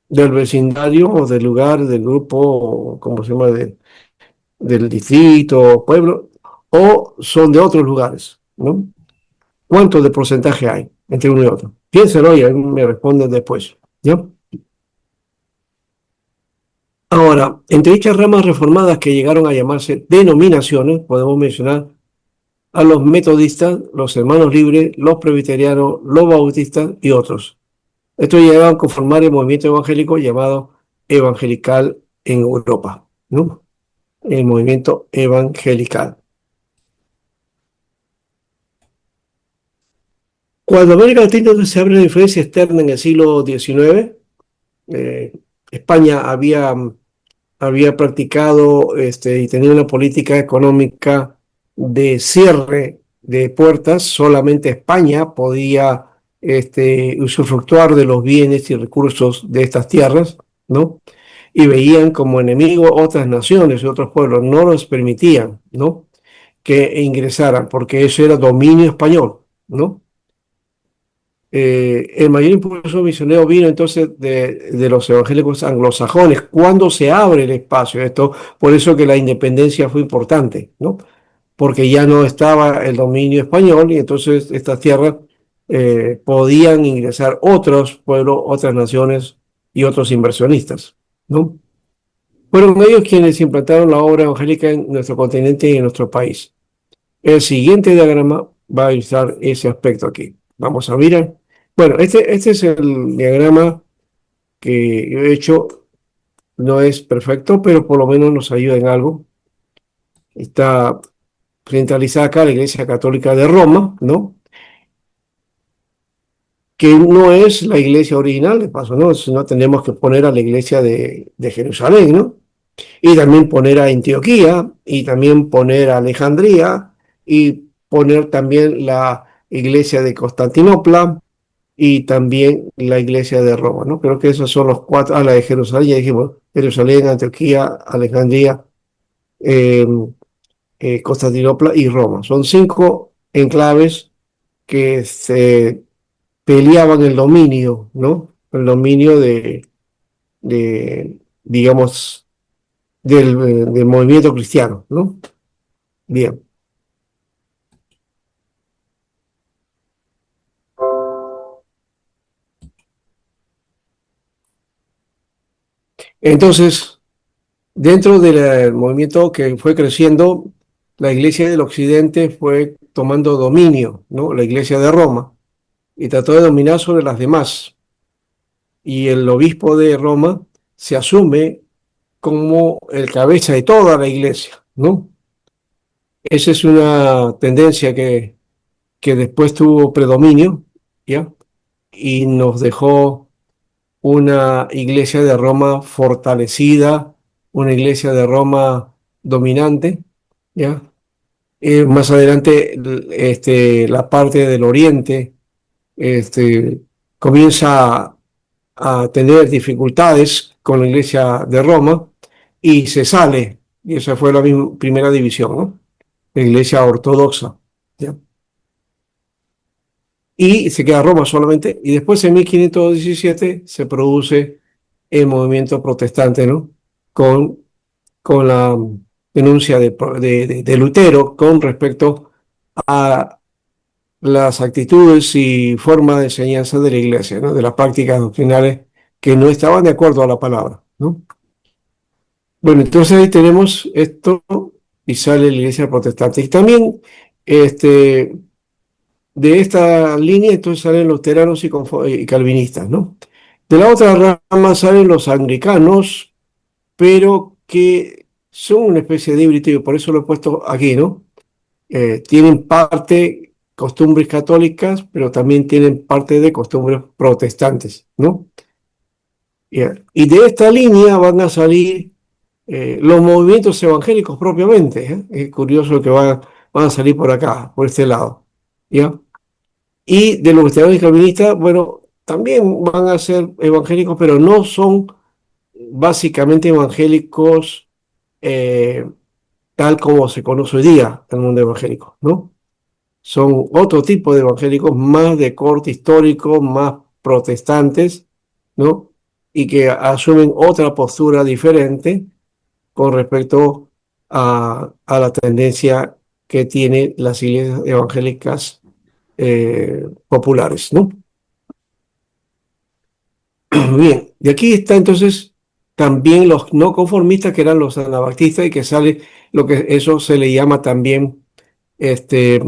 del vecindario o del lugar, del grupo, ¿cómo se llama? Del distrito, pueblo, o son de otros lugares, ¿no? ¿Cuánto de porcentaje hay entre uno y otro? Piénselo y ahí me responden después, ¿ya? Ahora, entre dichas ramas reformadas que llegaron a llamarse denominaciones, podemos mencionar a los metodistas, los hermanos libres, los presbiterianos, los bautistas y otros. Estos llegaron a conformar el movimiento evangélico llamado evangelical en Europa, ¿no? El movimiento evangelical. Cuando América Latina se abre la influencia externa en el siglo XIX, eh, España había practicado y tenía una política económica de cierre de puertas. Solamente España podía usufructuar de los bienes y recursos de estas tierras, ¿no? Y veían como enemigo otras naciones y otros pueblos, no los permitían, ¿no? Que ingresaran, porque eso era dominio español, ¿no? El mayor impulso misionero vino entonces de los evangélicos anglosajones, cuando se abre el espacio. Esto, por eso que la independencia fue importante, ¿no? Porque ya no estaba el dominio español y entonces estas tierras podían ingresar otros pueblos, otras naciones y otros inversionistas, ¿no? Fueron ellos quienes implantaron la obra evangélica en nuestro continente y en nuestro país. El siguiente diagrama va a ilustrar ese aspecto aquí. Vamos a mirar. Bueno, este es el diagrama que yo he hecho. No es perfecto, pero por lo menos nos ayuda en algo. Está centralizada acá la Iglesia Católica de Roma, ¿no? Que no es la iglesia original, de paso, ¿no? Sino tenemos que poner a la iglesia de Jerusalén, ¿no? Y también poner a Antioquía, y también poner a Alejandría, y poner también la iglesia de Constantinopla, y también la iglesia de Roma, ¿no? Creo que esos son los cuatro, la de Jerusalén, ya dijimos, Jerusalén, Antioquía, Alejandría, eh, Constantinopla y Roma. Son 5 enclaves que se peleaban el dominio, ¿no? El dominio digamos, del movimiento cristiano, ¿no? Bien. Entonces, dentro del movimiento que fue creciendo, la iglesia del occidente fue tomando dominio, ¿no? La iglesia de Roma, y trató de dominar sobre las demás. Y el obispo de Roma se asume como el cabeza de toda la iglesia, ¿no? Esa es una tendencia que después tuvo predominio, ¿ya? Y nos dejó una iglesia de Roma fortalecida, una iglesia de Roma dominante, ¿ya? Más adelante, la parte del oriente, este, comienza a tener dificultades con la iglesia de Roma y se sale, y esa fue la primera división, ¿no? La iglesia ortodoxa, ¿ya? Y se queda Roma solamente, y después en 1517 se produce el movimiento protestante, ¿no? Con la denuncia de Lutero con respecto a las actitudes y forma de enseñanza de la iglesia, ¿no? De las prácticas doctrinales que no estaban de acuerdo a la palabra, ¿no? Bueno, entonces ahí tenemos esto y sale la iglesia protestante. Y también de esta línea entonces salen los luteranos y calvinistas, ¿no? De la otra rama salen los anglicanos, pero que son una especie de híbrido y por eso lo he puesto aquí, ¿no? Tienen parte costumbres católicas, pero también tienen parte de costumbres protestantes, ¿no? Y de esta línea van a salir los movimientos evangélicos propiamente, ¿eh? Es curioso que van a salir por acá, por este lado, ¿ya? Y de los cristianos y calvinistas, bueno, también van a ser evangélicos, pero no son básicamente evangélicos eh, tal como se conoce hoy día el mundo evangélico, ¿no? Son otro tipo de evangélicos más de corte histórico, más protestantes, ¿no? Y que asumen otra postura diferente con respecto a la tendencia que tienen las iglesias evangélicas populares, ¿no? Bien, de aquí está entonces también los no conformistas, que eran los anabaptistas, y que sale lo que eso se le llama también este,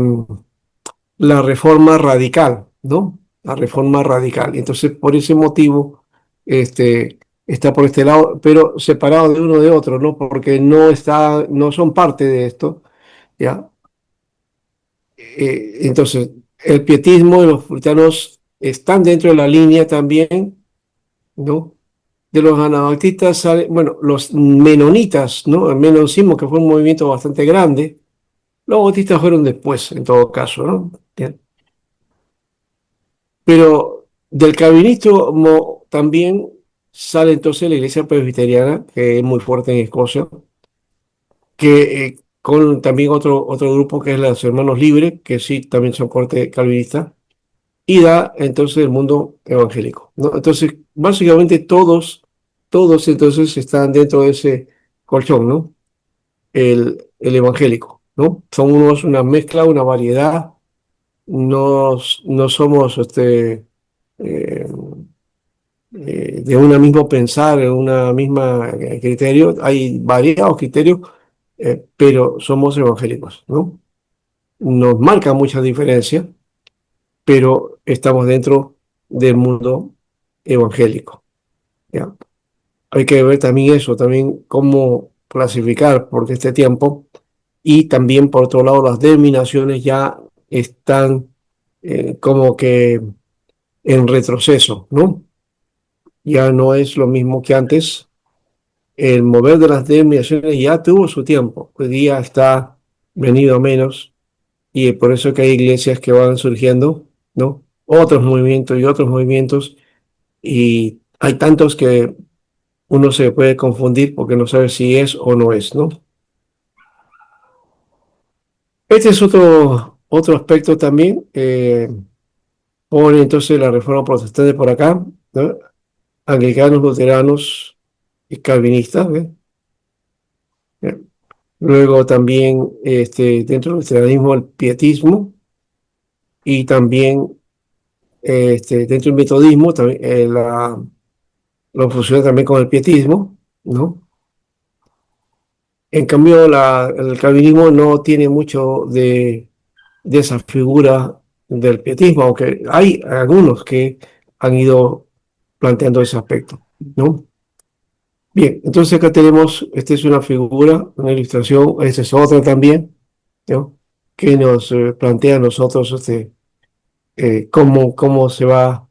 la reforma radical, ¿no? La reforma radical. Entonces, por ese motivo, está por este lado, pero separado de uno de otro, ¿no? Porque no son parte de esto, ¿ya? Entonces, el pietismo y los puritanos están dentro de la línea también, ¿no? De los anabaptistas bueno, los menonitas, ¿no? El menonismo, que fue un movimiento bastante grande. Los bautistas fueron después, en todo caso, ¿no? Bien. Pero del calvinismo también sale entonces la iglesia presbiteriana, que es muy fuerte en Escocia, que con también otro grupo que es los Hermanos Libres, que sí también son corte calvinista, y da entonces el mundo evangélico, ¿no? Entonces, básicamente todos entonces están dentro de ese colchón, ¿no? El evangélico, ¿no? Son una mezcla, una variedad, no somos eh, de una mismo pensar, de una misma criterio, hay variados criterios, pero somos evangélicos, ¿no? Nos marca muchas diferencias, pero estamos dentro del mundo evangélico, ¿ya? Hay que ver también eso, también cómo clasificar, porque este tiempo, y también por otro lado las denominaciones ya están como que en retroceso, ¿no? Ya no es lo mismo que antes. El mover de las denominaciones ya tuvo su tiempo, hoy día está venido a menos, y por eso que hay iglesias que van surgiendo, ¿no? Otros movimientos y otros movimientos, y hay tantos que uno se puede confundir porque no sabe si es o no es, ¿no? Este es otro aspecto también. Pone entonces la reforma protestante por acá, ¿no? Anglicanos, luteranos y calvinistas, ¿ve? Luego también dentro del luteranismo el pietismo, y también dentro del metodismo también, lo fusiona también con el pietismo, ¿no? En cambio, el calvinismo no tiene mucho de esa figura del pietismo, aunque hay algunos que han ido planteando ese aspecto, ¿no? Bien, entonces acá tenemos, esta es una figura, una ilustración, esta es otra también, ¿no? Que nos plantea a nosotros cómo se va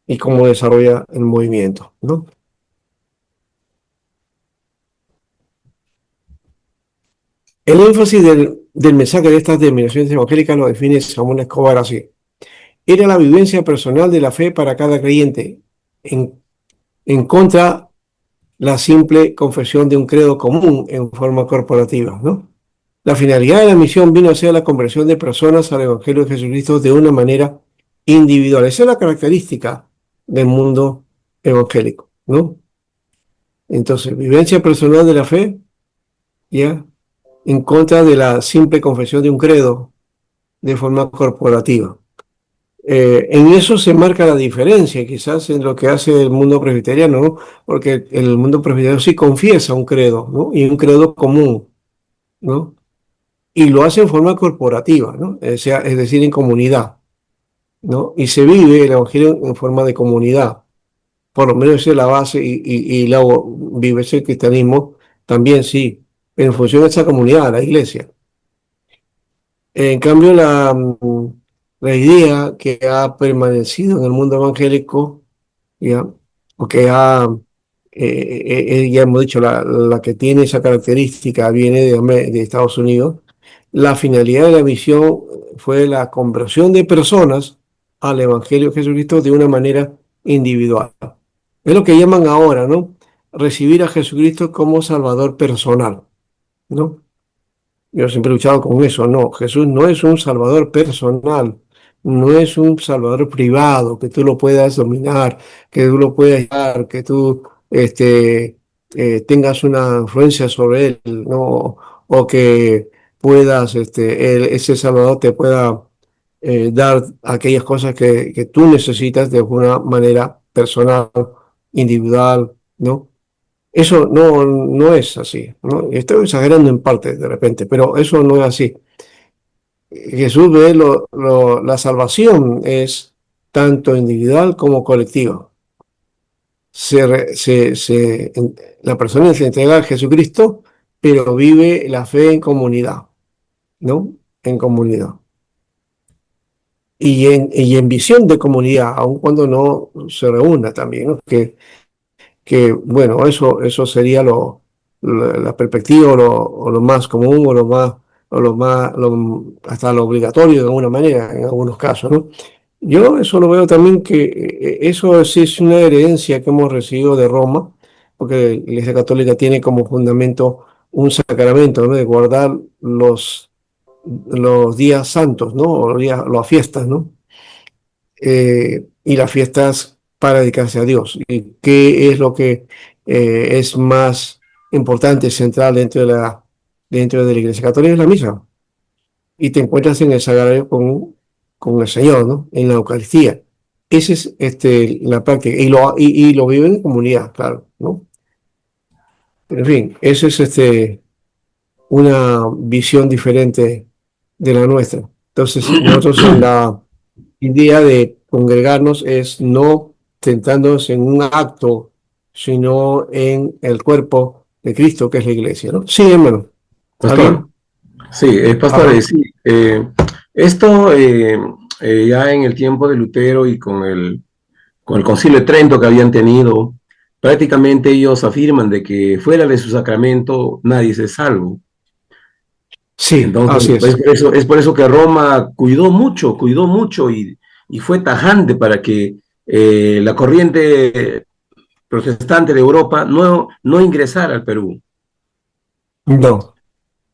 y cómo desarrolla el movimiento, ¿no? El énfasis del mensaje de estas denominaciones evangélicas lo define Samuel Escobar así: era la vivencia personal de la fe para cada creyente, en contra la simple confesión de un credo común en forma corporativa, ¿no? La finalidad de la misión vino a ser la conversión de personas al Evangelio de Jesucristo de una manera individual. Esa es la característica del mundo evangélico, ¿no? Entonces, vivencia personal de la fe, ¿ya? En contra de la simple confesión de un credo de forma corporativa. En eso se marca la diferencia, quizás, en lo que hace el mundo presbiteriano, ¿no? Porque el mundo presbiteriano sí confiesa un credo, ¿no? Y un credo común, ¿no? Y lo hace en forma corporativa, ¿no? Es decir, en comunidad, ¿no? Y se vive el evangelio en forma de comunidad. Por lo menos esa es la base, y luego vive ese cristianismo también, sí, en función de esa comunidad, la iglesia. En cambio, la idea que ha permanecido en el mundo evangélico, ¿ya? O que ya hemos dicho, la que tiene esa característica viene de Estados Unidos. La finalidad de la misión fue la conversión de personas al Evangelio de Jesucristo de una manera individual. Es lo que llaman ahora, ¿no? Recibir a Jesucristo como Salvador personal, ¿no? Yo siempre he luchado con eso. No, Jesús no es un salvador personal, no es un salvador privado, que tú lo puedas dominar, que tú lo puedas llevar, que tú tengas una influencia sobre él, ¿no? O que puedas, ese salvador te pueda dar aquellas cosas que tú necesitas de una manera personal, individual, ¿no? Eso no es así, ¿no? Estoy exagerando en parte de repente, pero eso no es así. Jesús ve la salvación es tanto individual como colectiva. La persona se entrega a Jesucristo, pero vive la fe en comunidad, ¿no? En comunidad. Y en visión de comunidad, aun cuando no se reúna también, ¿no? Que bueno, eso sería la perspectiva o lo más común hasta lo obligatorio de alguna manera en algunos casos, ¿no? Yo eso lo veo también que eso sí es una herencia que hemos recibido de Roma, porque la Iglesia Católica tiene como fundamento un sacramento, ¿no? De guardar los días santos, ¿no? O las fiestas, ¿no? Y las fiestas para dedicarse a Dios. ¿Y qué es lo que es más importante, central dentro de la Iglesia Católica? Es la misa. Y te encuentras en el sagrario con el Señor, ¿no? En la Eucaristía. Esa es la práctica. Y lo viven en comunidad, claro, ¿no? Pero en fin, esa es una visión diferente de la nuestra. Entonces, nosotros en la idea de congregarnos es no centrándonos en un acto, sino en el cuerpo de Cristo, que es la iglesia, ¿no? Sí, hermano. Pastor, ¿Alguien? sí, pastor, Ajá. sí, esto ya en el tiempo de Lutero y con el Concilio de Trento que habían tenido, prácticamente ellos afirman de que fuera de su sacramento nadie se salvo. Sí, Entonces, así es. es por eso que Roma cuidó mucho y fue tajante para que la corriente protestante de Europa no ingresara al Perú. No.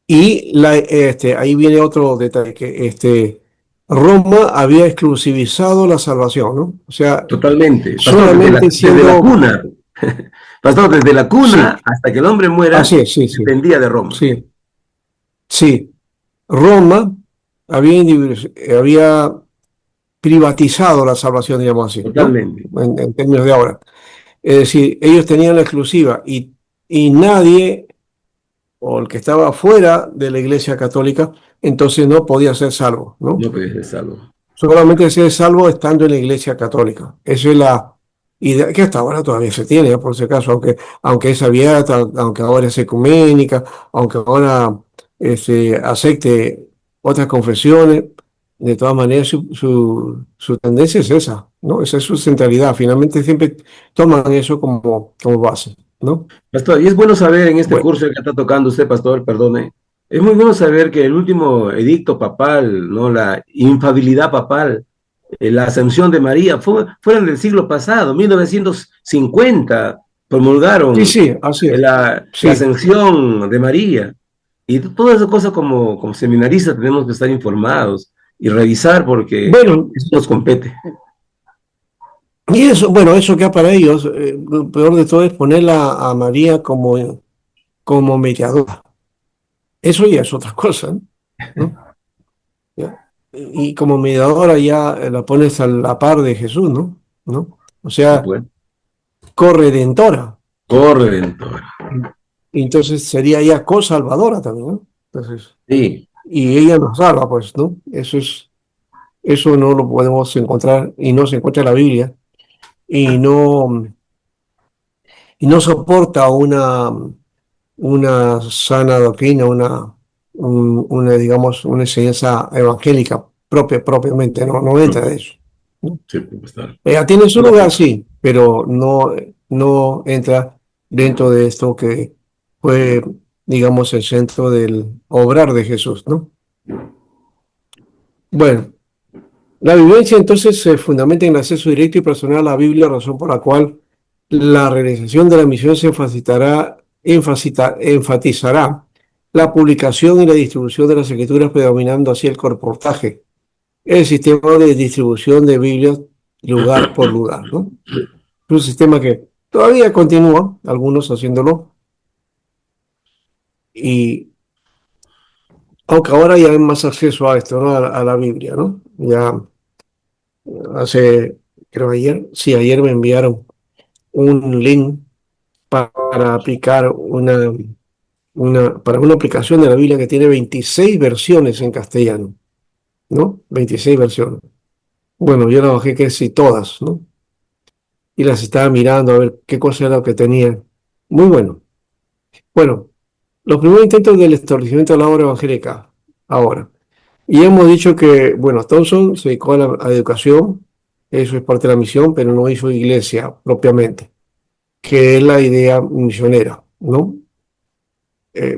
Y ahí viene otro detalle, que Roma había exclusivizado la salvación, ¿no? O sea, Totalmente. Pastor, solamente desde la siendo... cuna, pastor, desde la Sí, cuna hasta que el hombre muera, así es, sí, sí, dependía de Roma. sí, sí. Roma había privatizado la salvación, digamos así, ¿no? Totalmente. En términos de ahora. Es decir, ellos tenían la exclusiva y nadie, o el que estaba fuera de la Iglesia Católica, entonces no podía ser salvo, ¿no? No podía ser salvo. Solamente ser salvo estando en la Iglesia Católica. Esa es la idea que hasta ahora todavía se tiene, ¿no? Por si acaso, aunque es abierta, aunque ahora es ecuménica, aunque ahora acepte otras confesiones, de todas maneras su tendencia es esa, ¿no? Esa es su centralidad. Finalmente siempre toman eso como base, ¿no? Pastor, y es bueno saber en este Bueno, curso que está tocando usted, pastor, perdone, es muy bueno saber que el último edicto papal, ¿no? La infabilidad papal, la ascensión de María, fueron del siglo pasado, 1950, sí, promulgaron sí, así es. la Sí. ascensión de María. Y todas esas cosas como seminaristas tenemos que estar informados y revisar porque Bueno, eso nos compete. y eso, bueno, eso queda para ellos. Lo peor de todo es ponerla a María como mediadora. Eso ya es otra cosa, ¿no? ¿Ya? Y como mediadora ya la pones a la par de Jesús, ¿no? ¿No? O Sí, sea, pues. corredentora. Corredentor. Y entonces sería ya co-salvadora también, ¿no? Entonces, Sí, y ella nos salva, pues, ¿no? Eso no lo podemos encontrar y no se encuentra en la Biblia y no soporta una sana doctrina, digamos, una enseñanza evangélica propiamente, no entra de eso. Sí, pues, claro. Tiene su Una lugar, cosa. sí, pero no entra dentro de esto que fue, digamos, el centro del obrar de Jesús, ¿no? Bueno, la vivencia entonces se fundamenta en el acceso directo y personal a la Biblia, razón por la cual la realización de la misión se enfatizará la publicación y la distribución de las escrituras, predominando así el colportaje, el sistema de distribución de Biblias lugar por lugar, ¿no? Es un sistema que todavía continúa, algunos haciéndolo, y aunque ahora ya hay más acceso a esto, ¿no? A la Biblia, ¿no? Ya hace, creo ayer, sí, ayer me enviaron un link para aplicar para una aplicación de la Biblia que tiene 26 versiones en castellano, ¿no? 26 versiones. Bueno, yo la bajé que sí todas, ¿no? Y las estaba mirando a ver qué cosa era lo que tenía. Muy bueno. Bueno, los primeros intentos del establecimiento de la obra evangélica, ahora. Y hemos dicho que, bueno, Thompson se dedicó a la educación, eso es parte de la misión, pero no hizo iglesia propiamente, que es la idea misionera, ¿no?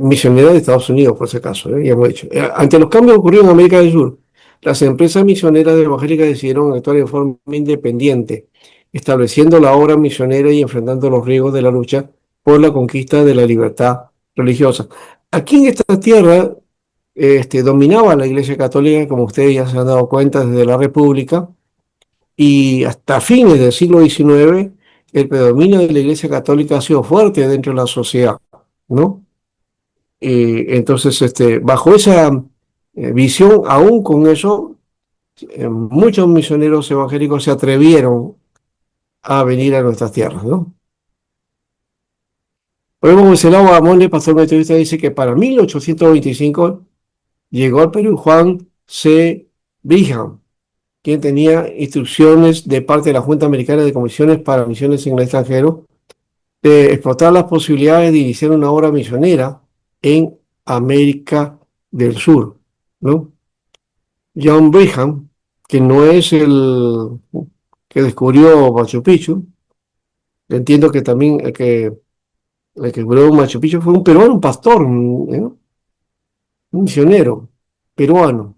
Misionera de Estados Unidos, por ese caso, ya hemos dicho. Ante los cambios ocurridos en América del Sur, las empresas misioneras evangélicas decidieron actuar de forma independiente, estableciendo la obra misionera y enfrentando los riesgos de la lucha por la conquista de la libertad religiosa. Aquí en esta tierra dominaba la Iglesia Católica, como ustedes ya se han dado cuenta, desde la República, y hasta fines del siglo XIX el predominio de la Iglesia Católica ha sido fuerte dentro de la sociedad, ¿no? Entonces, bajo esa visión, aún con eso, muchos misioneros evangélicos se atrevieron a venir a nuestras tierras, ¿no? Por ejemplo, Wenceslao Amone, pastor metodista, dice que para 1825 llegó al Perú Juan C. Brigham, quien tenía instrucciones de parte de la Junta Americana de Comisiones para Misiones en el extranjero de explotar las posibilidades de iniciar una obra misionera en América del Sur, ¿no? John Brigham, que no es el que descubrió Machu Picchu, entiendo que también el que descubrió Machu Picchu fue un peruano, un pastor, ¿no? Un misionero peruano.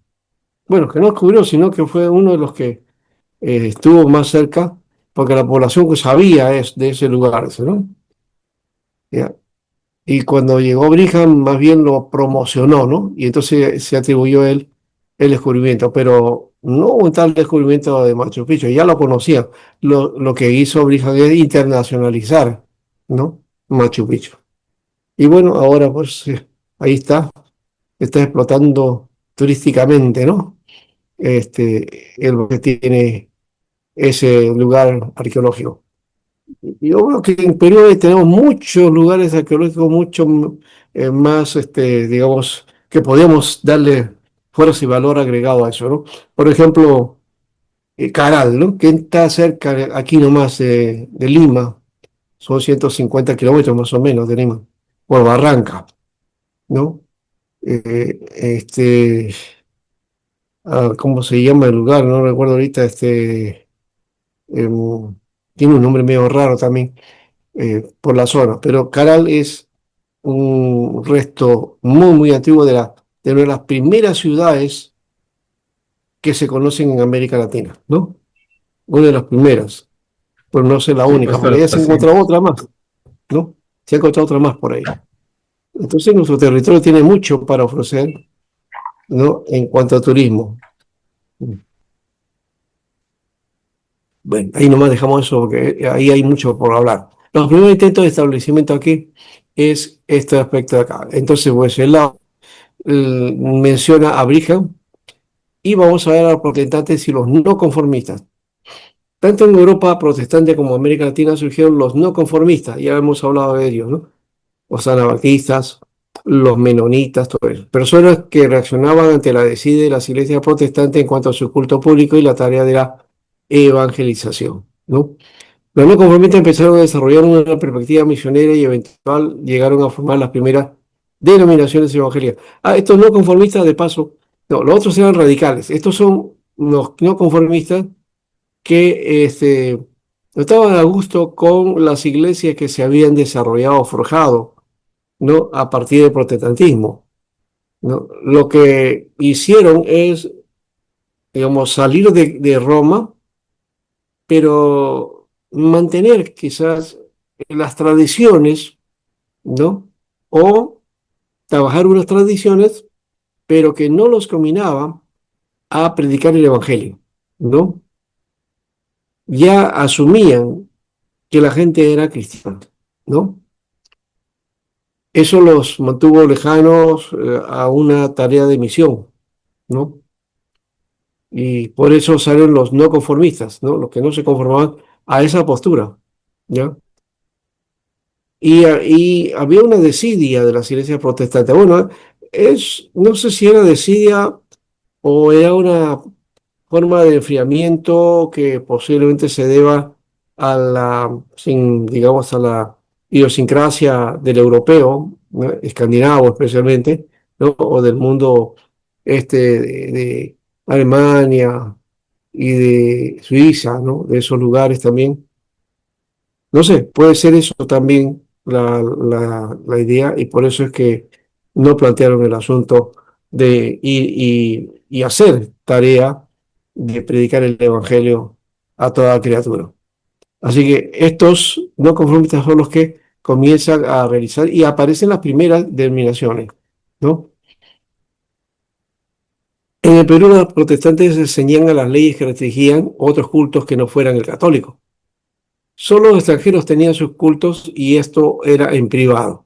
Bueno, que no descubrió, sino que fue uno de los que estuvo más cerca, porque la población que sabía es de ese lugar, ¿no? ¿Ya? Y cuando llegó Brigham, más bien lo promocionó, ¿no? Y entonces se atribuyó él el descubrimiento, pero no un tal descubrimiento de Machu Picchu, ya lo conocía. Lo que hizo Brigham es internacionalizar, ¿no? Machu Picchu. Y bueno, ahora pues ahí está explotando turísticamente, ¿no? El que tiene ese lugar arqueológico. Yo creo que en Perú tenemos muchos lugares arqueológicos, mucho más, digamos, que podríamos darle fuerza y valor agregado a eso, ¿no? Por ejemplo, Caral, ¿no? Que está cerca, aquí nomás de Lima, son 150 kilómetros más o menos de Lima, por Barranca, ¿no? Eh, este, ¿Cómo se llama el lugar? No recuerdo ahorita, tiene un nombre medio raro también por la zona, pero Caral es un resto muy antiguo de una de las primeras ciudades que se conocen en América Latina, ¿no? Una de las primeras, pero no sé la Sí, única, porque pastor, ya se ha así. encontrado otra más, ¿no? Se ha encontrado otra más por ahí. Entonces nuestro territorio tiene mucho para ofrecer, ¿no? En cuanto a turismo. Bueno, ahí nomás dejamos eso porque ahí hay mucho por hablar. Los primeros intentos de establecimiento aquí es este aspecto de acá. Entonces, pues el lado menciona a Brigham y vamos a ver a los protestantes y los no conformistas. Tanto en Europa protestante como en América Latina surgieron los no conformistas, ya hemos hablado de ellos, ¿no? Los anabaptistas, los menonitas, todo eso. Personas que reaccionaban ante la decide de las iglesias protestantes en cuanto a su culto público y la tarea de la evangelización, ¿no? Los no conformistas empezaron a desarrollar una perspectiva misionera y eventual llegaron a formar las primeras denominaciones evangélicas. Estos no conformistas, de paso, No, los otros eran radicales. Estos son los no conformistas que no estaban a gusto con las iglesias que se habían desarrollado, forjado, ¿no? A partir del protestantismo, ¿no? Lo que hicieron es, digamos, salir de Roma, pero mantener quizás las tradiciones, ¿no? O trabajar unas tradiciones, pero que no los combinaban a predicar el evangelio, ¿no? Ya asumían que la gente era cristiana, ¿no? Eso los mantuvo lejanos a una tarea de misión, ¿no? Y por eso salen los no conformistas, ¿no? Los que no se conformaban a esa postura, ¿ya? Y había una desidia de las iglesias protestantes. Bueno, no sé si era desidia o era una forma de enfriamiento que posiblemente se deba a digamos, a la idiosincrasia del europeo, ¿no? Escandinavo especialmente, ¿no? O del mundo de Alemania y de Suiza, ¿no? De esos lugares también. No sé, puede ser eso también la idea, y por eso es que no plantearon el asunto de ir y hacer tarea de predicar el Evangelio a toda criatura. Así que estos no conformistas son los que comienzan a realizar y aparecen las primeras denominaciones, ¿no? En el Perú los protestantes se ceñían a las leyes que restringían otros cultos que no fueran el católico. Solo los extranjeros tenían sus cultos y esto era en privado.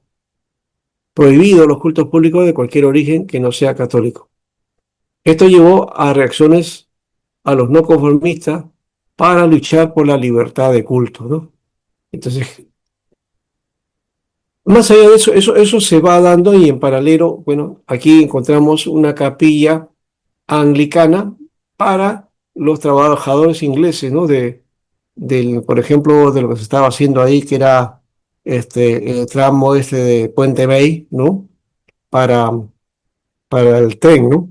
Prohibido los cultos públicos de cualquier origen que no sea católico. Esto llevó a reacciones a los no conformistas para luchar por la libertad de culto, ¿no? Entonces, más allá de eso, eso se va dando y en paralelo, bueno, aquí encontramos una capilla anglicana para los trabajadores ingleses, ¿no? Por ejemplo, de lo que se estaba haciendo ahí, que era el tramo de Puente Bay, ¿no? Para, para el tren, ¿no?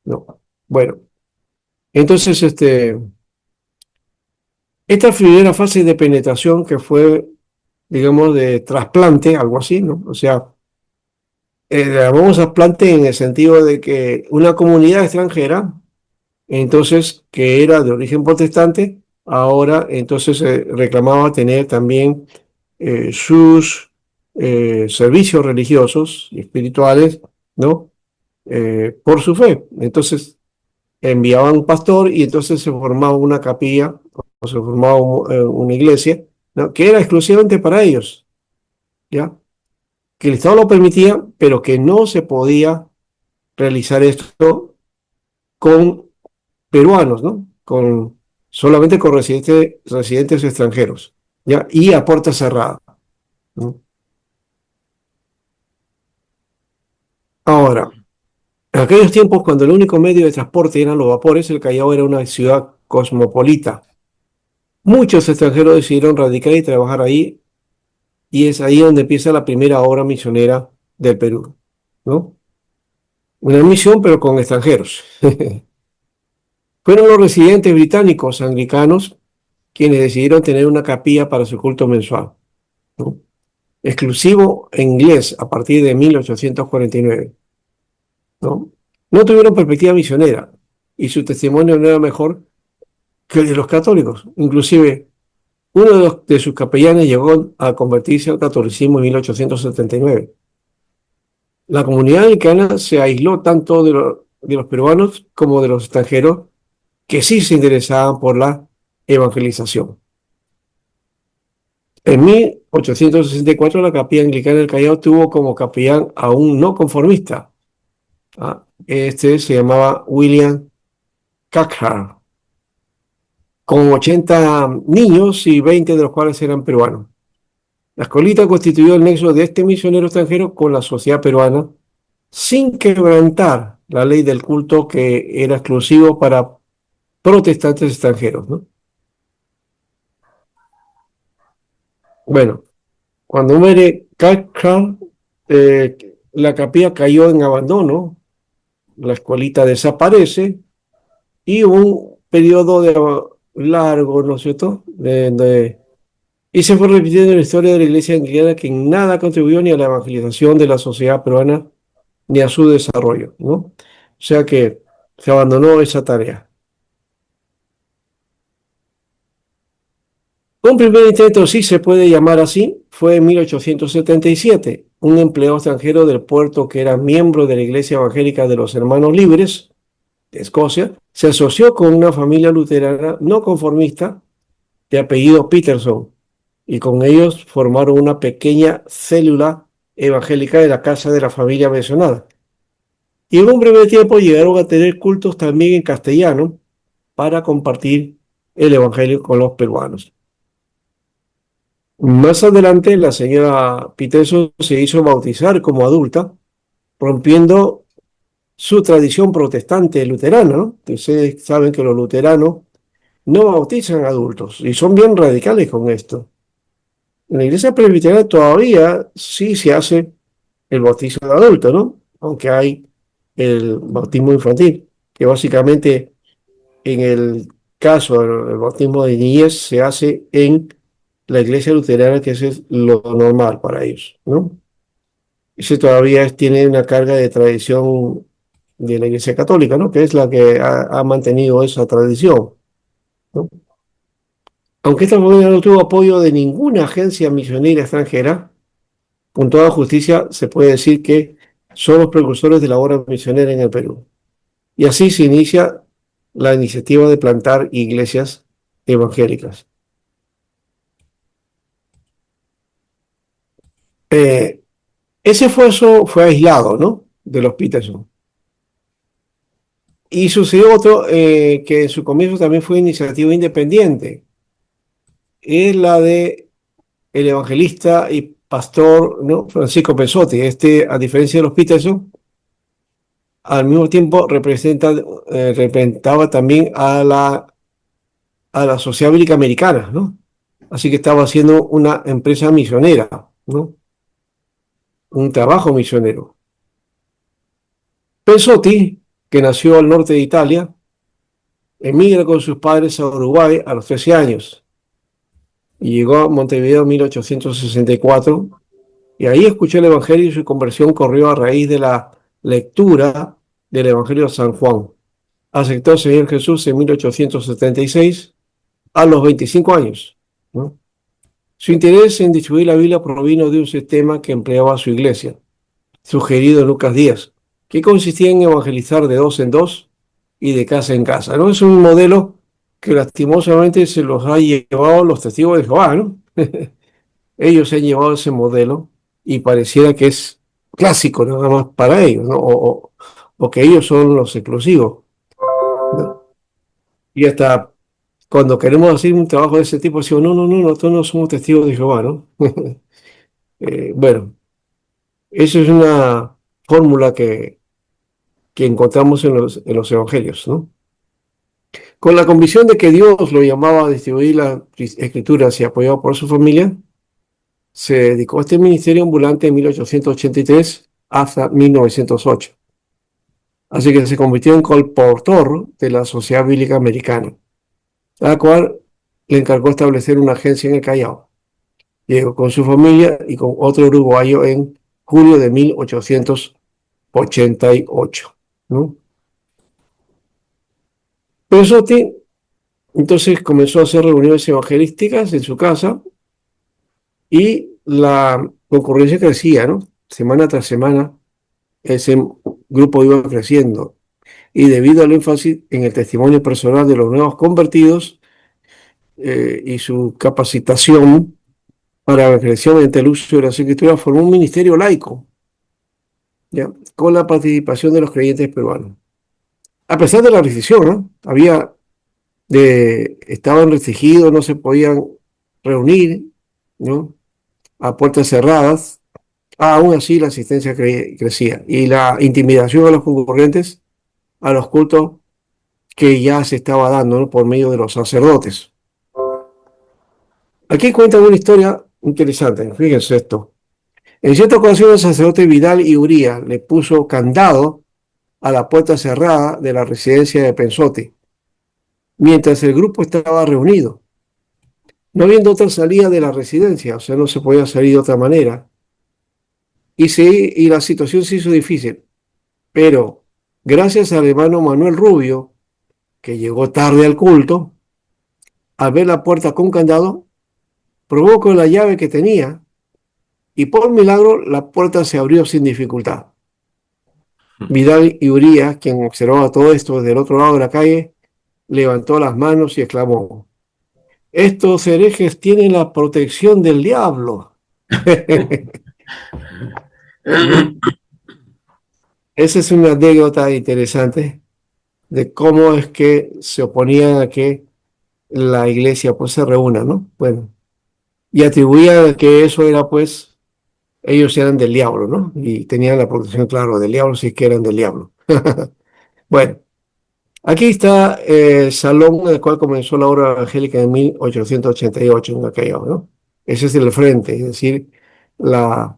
No. Bueno, entonces, esta primera fase de penetración que fue, digamos, de trasplante, algo así, ¿no? O sea, llamamos trasplante en el sentido de que una comunidad extranjera, entonces, que era de origen protestante, ahora entonces reclamaba tener también sus servicios religiosos y espirituales, ¿no? Por su fe. Entonces, enviaban un pastor y entonces se formaba una capilla o se formaba una iglesia, ¿no? Que era exclusivamente para ellos, ¿ya? Que el Estado lo permitía, pero que no se podía realizar esto con peruanos, ¿no? Solamente con residentes extranjeros, ¿ya? Y a puerta cerrada, ¿no? Ahora, en aquellos tiempos, cuando el único medio de transporte eran los vapores, el Callao era una ciudad cosmopolita. Muchos extranjeros decidieron radicar y trabajar ahí, y es ahí donde empieza la primera obra misionera del Perú, ¿no? Una misión, pero con extranjeros. Fueron los residentes británicos anglicanos quienes decidieron tener una capilla para su culto mensual, ¿no? Exclusivo en inglés a partir de 1849, ¿no? No tuvieron perspectiva misionera y su testimonio no era mejor que el de los católicos. Inclusive, uno de sus capellanes llegó a convertirse al catolicismo en 1879. La comunidad anglicana se aisló tanto de los peruanos como de los extranjeros que sí se interesaban por la evangelización. En 1864 la capilla anglicana del Callao tuvo como capellán a un no conformista. Este se llamaba William Cathcart, con 80 niños y 20 de los cuales eran peruanos. La escolita constituyó el nexo de este misionero extranjero con la sociedad peruana, sin quebrantar la ley del culto que era exclusivo para protestantes extranjeros, ¿no? Bueno, cuando muere Cathcart, la capilla cayó en abandono la escuelita desaparece y un periodo largo, ¿no es cierto? Y se fue repitiendo la historia de la iglesia anglicana que en nada contribuyó ni a la evangelización de la sociedad peruana ni a su desarrollo, ¿no? O sea que se abandonó esa tarea. Un primer intento, sí se puede llamar así, fue en 1877. Un empleado extranjero del puerto que era miembro de la Iglesia Evangélica de los Hermanos Libres de Escocia, se asoció con una familia luterana no conformista de apellido Peterson y con ellos formaron una pequeña célula evangélica de la casa de la familia mencionada. Y en un breve tiempo llegaron a tener cultos también en castellano para compartir el evangelio con los peruanos. Más adelante, la señora Peterson se hizo bautizar como adulta, rompiendo su tradición protestante luterana, ¿no? Ustedes saben que los luteranos no bautizan adultos y son bien radicales con esto. En la iglesia presbiteriana todavía sí se hace el bautizo de adulto, ¿no? Aunque hay el bautismo infantil, que básicamente en el caso del bautismo de niñez se hace en la iglesia luterana, que eso es lo normal para ellos, ¿no? Ese todavía tiene una carga de tradición de la iglesia católica, ¿no? Que es la que ha mantenido esa tradición, ¿no? Aunque esta familia no tuvo apoyo de ninguna agencia misionera extranjera, con toda justicia se puede decir que son los precursores de la obra misionera en el Perú. Y así se inicia la iniciativa de plantar iglesias evangélicas. Ese esfuerzo fue aislado, ¿no? De los Peterson. Y sucedió otro que en su comienzo también fue iniciativa independiente. Es la de el evangelista y pastor, ¿no? Francisco Pensotti. A diferencia de los Peterson, al mismo tiempo representaba también a la Sociedad Bíblica Americana, ¿no? Así que estaba haciendo una empresa misionera, ¿no? Un trabajo misionero. Pensotti, que nació al norte de Italia, emigra con sus padres a Uruguay a los 13 años y llegó a Montevideo en 1864 y ahí escuchó el Evangelio y su conversión corrió a raíz de la lectura del Evangelio de San Juan. Aceptó al Señor Jesús en 1876 a los 25 años, ¿no? Su interés en distribuir la Biblia provino de un sistema que empleaba su iglesia, sugerido en Lucas 10, que consistía en evangelizar de dos en dos y de casa en casa, ¿no? Es un modelo que lastimosamente se los ha llevado los testigos de Jehová, ¿no? Ellos se han llevado ese modelo y pareciera que es clásico nada más para ellos, ¿no? O que ellos son los exclusivos, ¿no? Y hasta cuando queremos hacer un trabajo de ese tipo, decimos, no, nosotros no somos testigos de Jehová, ¿no? Bueno, eso es una fórmula que encontramos en los evangelios, ¿no? Con la convicción de que Dios lo llamaba a distribuir las escrituras y apoyado por su familia, se dedicó a este ministerio ambulante en 1883 hasta 1908. Así que se convirtió en colportor de la Sociedad Bíblica Americana, la cual le encargó establecer una agencia en el Callao. Llegó con su familia y con otro uruguayo en julio de 1888, ¿no? Pensotti entonces comenzó a hacer reuniones evangelísticas en su casa y la concurrencia crecía, ¿no? Semana tras semana ese grupo iba creciendo y debido al énfasis en el testimonio personal de los nuevos convertidos y su capacitación para la creación mediante el uso de las escrituras, formó un ministerio laico, ¿ya? Con la participación de los creyentes peruanos. A pesar de la restricción, ¿no? Estaban restringidos, no se podían reunir, ¿no? A puertas cerradas. Aún así la asistencia crecía y la intimidación a los concurrentes a los cultos que ya se estaba dando, ¿no? Por medio de los sacerdotes. Aquí cuentan una historia interesante, fíjense esto. En cierta ocasión el sacerdote Vidal y Uría le puso candado a la puerta cerrada de la residencia de Pensotti, mientras el grupo estaba reunido. No habiendo otra salida de la residencia, o sea, no se podía salir de otra manera. Y la situación se hizo difícil. Pero gracias al hermano Manuel Rubio, que llegó tarde al culto, al ver la puerta con candado, probó con la llave que tenía y por milagro la puerta se abrió sin dificultad. Vidal y Uría, quien observaba todo esto desde el otro lado de la calle, levantó las manos y exclamó: estos herejes tienen la protección del diablo. Esa es una anécdota interesante de cómo es que se oponían a que la iglesia pues se reúna, ¿no? Bueno, y atribuían que eso era pues, ellos eran del diablo, ¿no? Y tenían la protección, claro, del diablo, si es que eran del diablo. Bueno, aquí está el salón en el cual comenzó la obra evangélica en 1888 en Callao, ¿no? Ese es el frente, es decir, la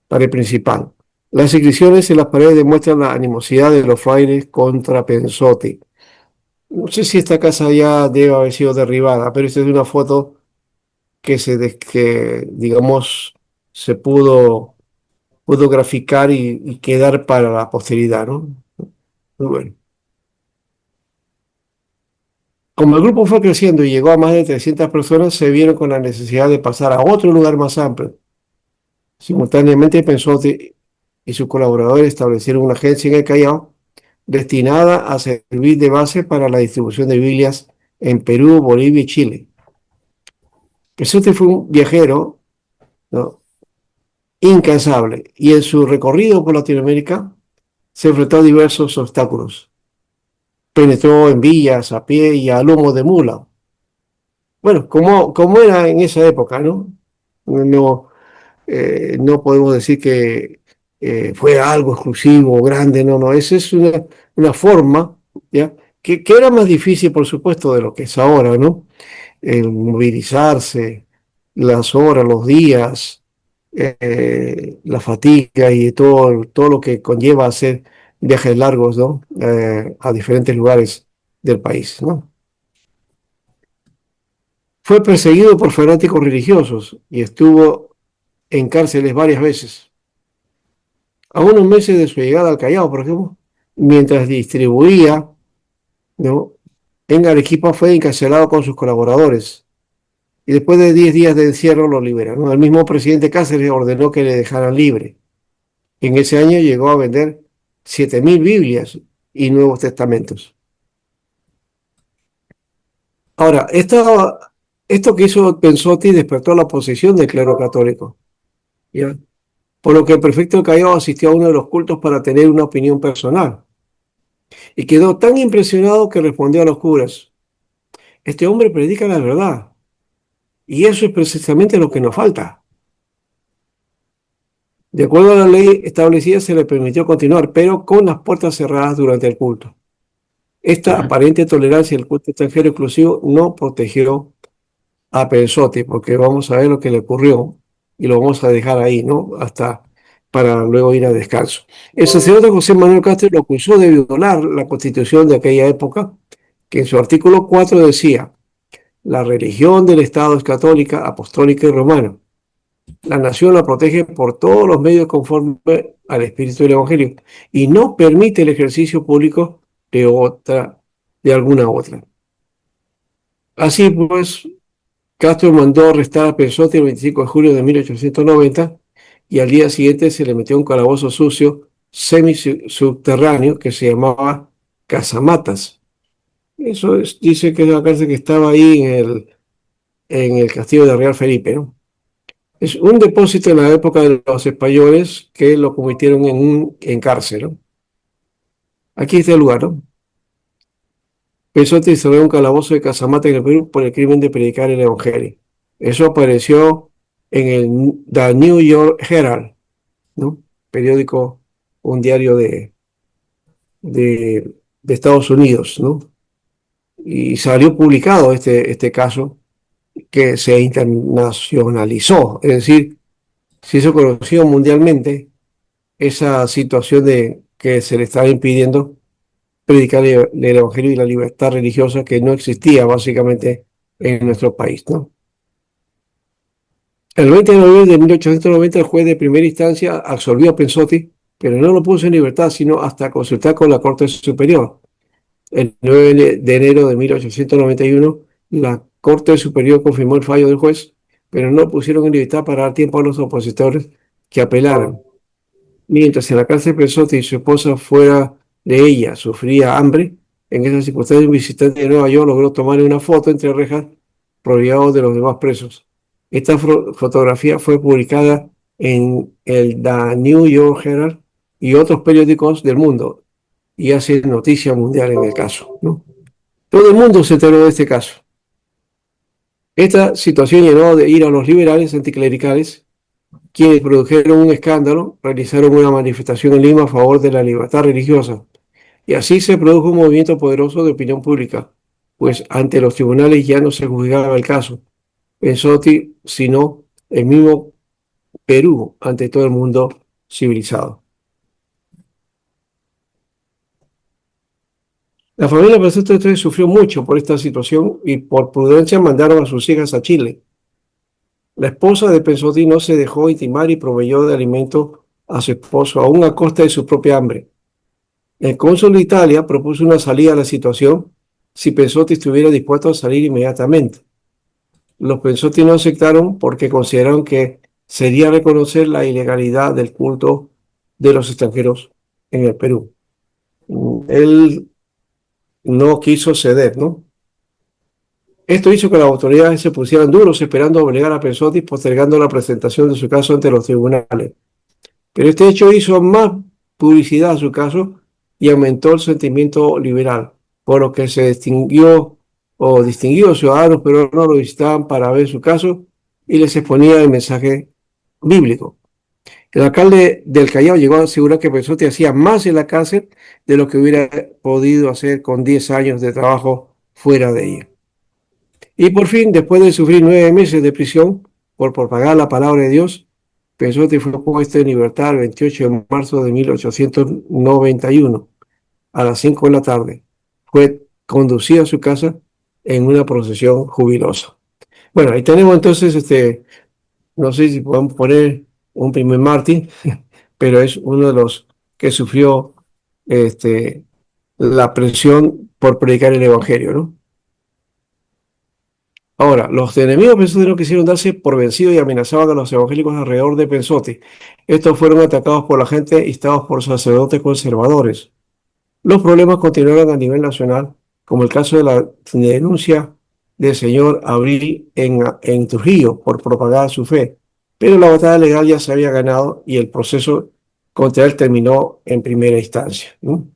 pared principal. Las inscripciones en las paredes demuestran la animosidad de los frailes contra Pensotti. No sé si esta casa ya debe haber sido derribada, pero esta es una foto que digamos, se pudo graficar y quedar para la posteridad, ¿no? Muy bueno. Como el grupo fue creciendo y llegó a más de 300 personas, se vieron con la necesidad de pasar a otro lugar más amplio. Simultáneamente, Pensotti y sus colaboradores establecieron una agencia en el Callao destinada a servir de base para la distribución de Biblias en Perú, Bolivia y Chile. Pensotti fue un viajero, ¿no?, incansable, y en su recorrido por Latinoamérica se enfrentó a diversos obstáculos. Penetró en villas a pie y a lomo de mula. Bueno, como era en esa época, ¿no? No, no podemos decir que fue algo exclusivo o grande, no, no, esa es una forma, ¿ya? Que era más difícil, por supuesto, de lo que es ahora, ¿no? El movilizarse, las horas, los días, la fatiga y todo lo que conlleva hacer viajes largos, ¿no? A diferentes lugares del país, ¿no? Fue perseguido por fanáticos religiosos y estuvo en cárceles varias veces. A unos meses de su llegada al Callao, por ejemplo, mientras distribuía, ¿no?, en Arequipa, fue encarcelado con sus colaboradores y después de 10 días de encierro lo liberaron. El mismo presidente Cáceres ordenó que le dejaran libre. En ese año llegó a vender 7.000 Biblias y Nuevos Testamentos. Ahora, esto que hizo Pensotti despertó la oposición del clero católico, ¿ya? Por lo que el prefecto del Callao asistió a uno de los cultos para tener una opinión personal. Y quedó tan impresionado que respondió a los curas: este hombre predica la verdad, y eso es precisamente lo que nos falta. De acuerdo a la ley establecida, se le permitió continuar, pero con las puertas cerradas durante el culto. Esta aparente tolerancia al culto extranjero exclusivo no protegió a Pensotti, porque vamos a ver lo que le ocurrió y lo vamos a dejar ahí, ¿no? Hasta para luego ir a descanso. El sacerdote José Manuel Castro lo acusó de violar la constitución de aquella época, que en su artículo 4 decía: la religión del Estado es católica, apostólica y romana. La nación la protege por todos los medios conforme al espíritu del Evangelio y no permite el ejercicio público de alguna otra. Así pues, Castro mandó arrestar a Pensotti el 25 de julio de 1890 y al día siguiente se le metió un calabozo sucio semisubterráneo que se llamaba Casamatas. Dice que es la cárcel que estaba ahí en el castillo de Real Felipe, ¿no? Es un depósito en la época de los españoles que lo convirtieron en cárcel, ¿no? Aquí está el lugar, ¿no? Pensotti se ve un calabozo de Casamata en el Perú por el crimen de predicar el Evangelio. Eso apareció en el The New York Herald, ¿no? Periódico, un diario de Estados Unidos, ¿no? Y salió publicado este caso, que se internacionalizó, es decir, se hizo conocido mundialmente esa situación de que se le estaba impidiendo predicar el evangelio y la libertad religiosa que no existía básicamente en nuestro país, ¿no? El 20 de noviembre de 1890 el juez de primera instancia absolvió a Pensotti, pero no lo puso en libertad, sino hasta consultar con la Corte Superior. El 9 de enero de 1891, la Corte Superior confirmó el fallo del juez, pero no lo pusieron en libertad para dar tiempo a los opositores que apelaran. Mientras en la cárcel Pensotti y su esposa fuera de ella sufría hambre, en esas circunstancias un visitante de Nueva York logró tomar una foto entre rejas rodeado de los demás presos. Esta fotografía fue publicada en el The New York Herald y otros periódicos del mundo y hace noticia mundial en el caso, ¿no? Todo el mundo se enteró de este caso. Esta situación llenó de ira a los liberales anticlericales, quienes produjeron un escándalo, realizaron una manifestación en Lima a favor de la libertad religiosa. Y así se produjo un movimiento poderoso de opinión pública, pues ante los tribunales ya no se juzgaba el caso Pensotti, sino el mismo Perú ante todo el mundo civilizado. La familia Pensotti entonces sufrió mucho por esta situación y por prudencia mandaron a sus hijas a Chile. La esposa de Pensotti no se dejó intimar y proveyó de alimento a su esposo, aún a costa de su propia hambre. El cónsul de Italia propuso una salida a la situación si Pensotti estuviera dispuesto a salir inmediatamente. Los Pensotti no aceptaron porque consideraron que sería reconocer la ilegalidad del culto de los extranjeros en el Perú. Él no quiso ceder, ¿no? Esto hizo que las autoridades se pusieran duros esperando obligar a Pensotti postergando la presentación de su caso ante los tribunales. Pero este hecho hizo más publicidad a su caso y aumentó el sentimiento liberal, por lo que se distinguió ciudadanos peruanos lo visitaban para ver su caso y les exponía el mensaje bíblico. El alcalde del Callao llegó a asegurar que Pensotti hacía más en la cárcel de lo que hubiera podido hacer con 10 años de trabajo fuera de ella. Y por fin, después de sufrir 9 meses de prisión por propagar la palabra de Dios, Pensotti fue puesto en libertad el 28 de marzo de 1891 a las 5 de la tarde. Fue conducido a su casa en una procesión jubilosa. Bueno, ahí tenemos entonces, no sé si podemos poner un primer mártir, pero es uno de los que sufrió la presión por predicar el Evangelio, ¿no? Ahora, los enemigos de Pensotti no quisieron darse por vencidos y amenazaban a los evangélicos alrededor de Pensotti. Estos fueron atacados por la gente y estados por sacerdotes conservadores. Los problemas continuaron a nivel nacional, como el caso de la denuncia del señor Abril en Trujillo por propagar su fe. Pero la batalla legal ya se había ganado y el proceso contra él terminó en primera instancia, ¿no?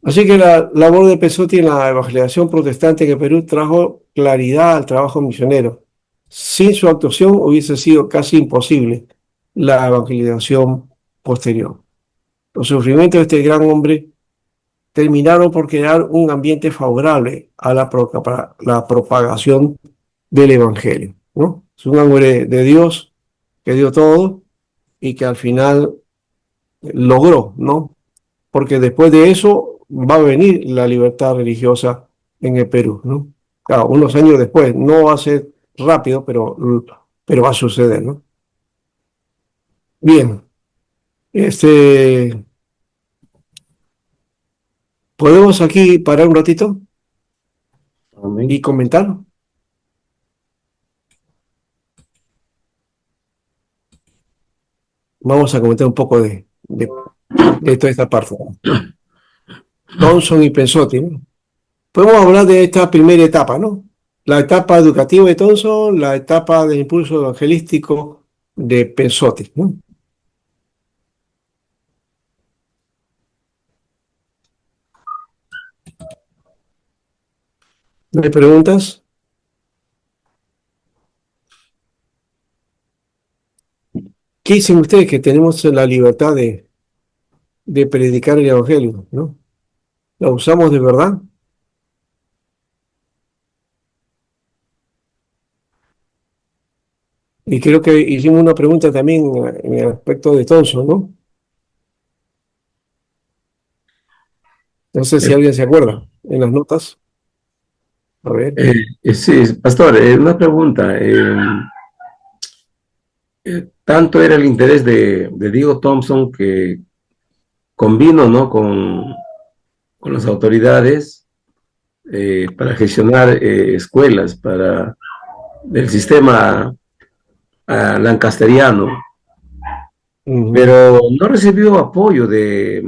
Así que la labor de Pensotti en la evangelización protestante en el Perú trajo claridad al trabajo misionero. Sin su actuación hubiese sido casi imposible la evangelización posterior. Los sufrimientos de este gran hombre terminaron por crear un ambiente favorable a la propagación del Evangelio, ¿no? Es un hombre de Dios que dio todo y que al final logró, ¿no? Porque después de eso va a venir la libertad religiosa en el Perú, ¿no? Claro, unos años después, no va a ser rápido, pero va a suceder, ¿no? Bien, ¿podemos aquí parar un ratito Amén. y comentar? Vamos a comentar un poco de toda esta parte. Thompson y Pensotti, ¿no? Podemos hablar de esta primera etapa, ¿no? La etapa educativa de Thompson, la etapa de impulso evangelístico de Pensotti, ¿no? ¿Me preguntas? ¿Qué dicen ustedes que tenemos la libertad de predicar el evangelio, ¿no? ¿La usamos de verdad? Y creo que hicimos una pregunta también en el aspecto de Thompson, ¿no? No sé si Eh, alguien se acuerda en las notas. A ver. sí, pastor, una pregunta. Tanto era el interés de Diego Thompson que convino, ¿no? con las autoridades para gestionar escuelas para el sistema lancasteriano, Ujú, pero no recibió apoyo de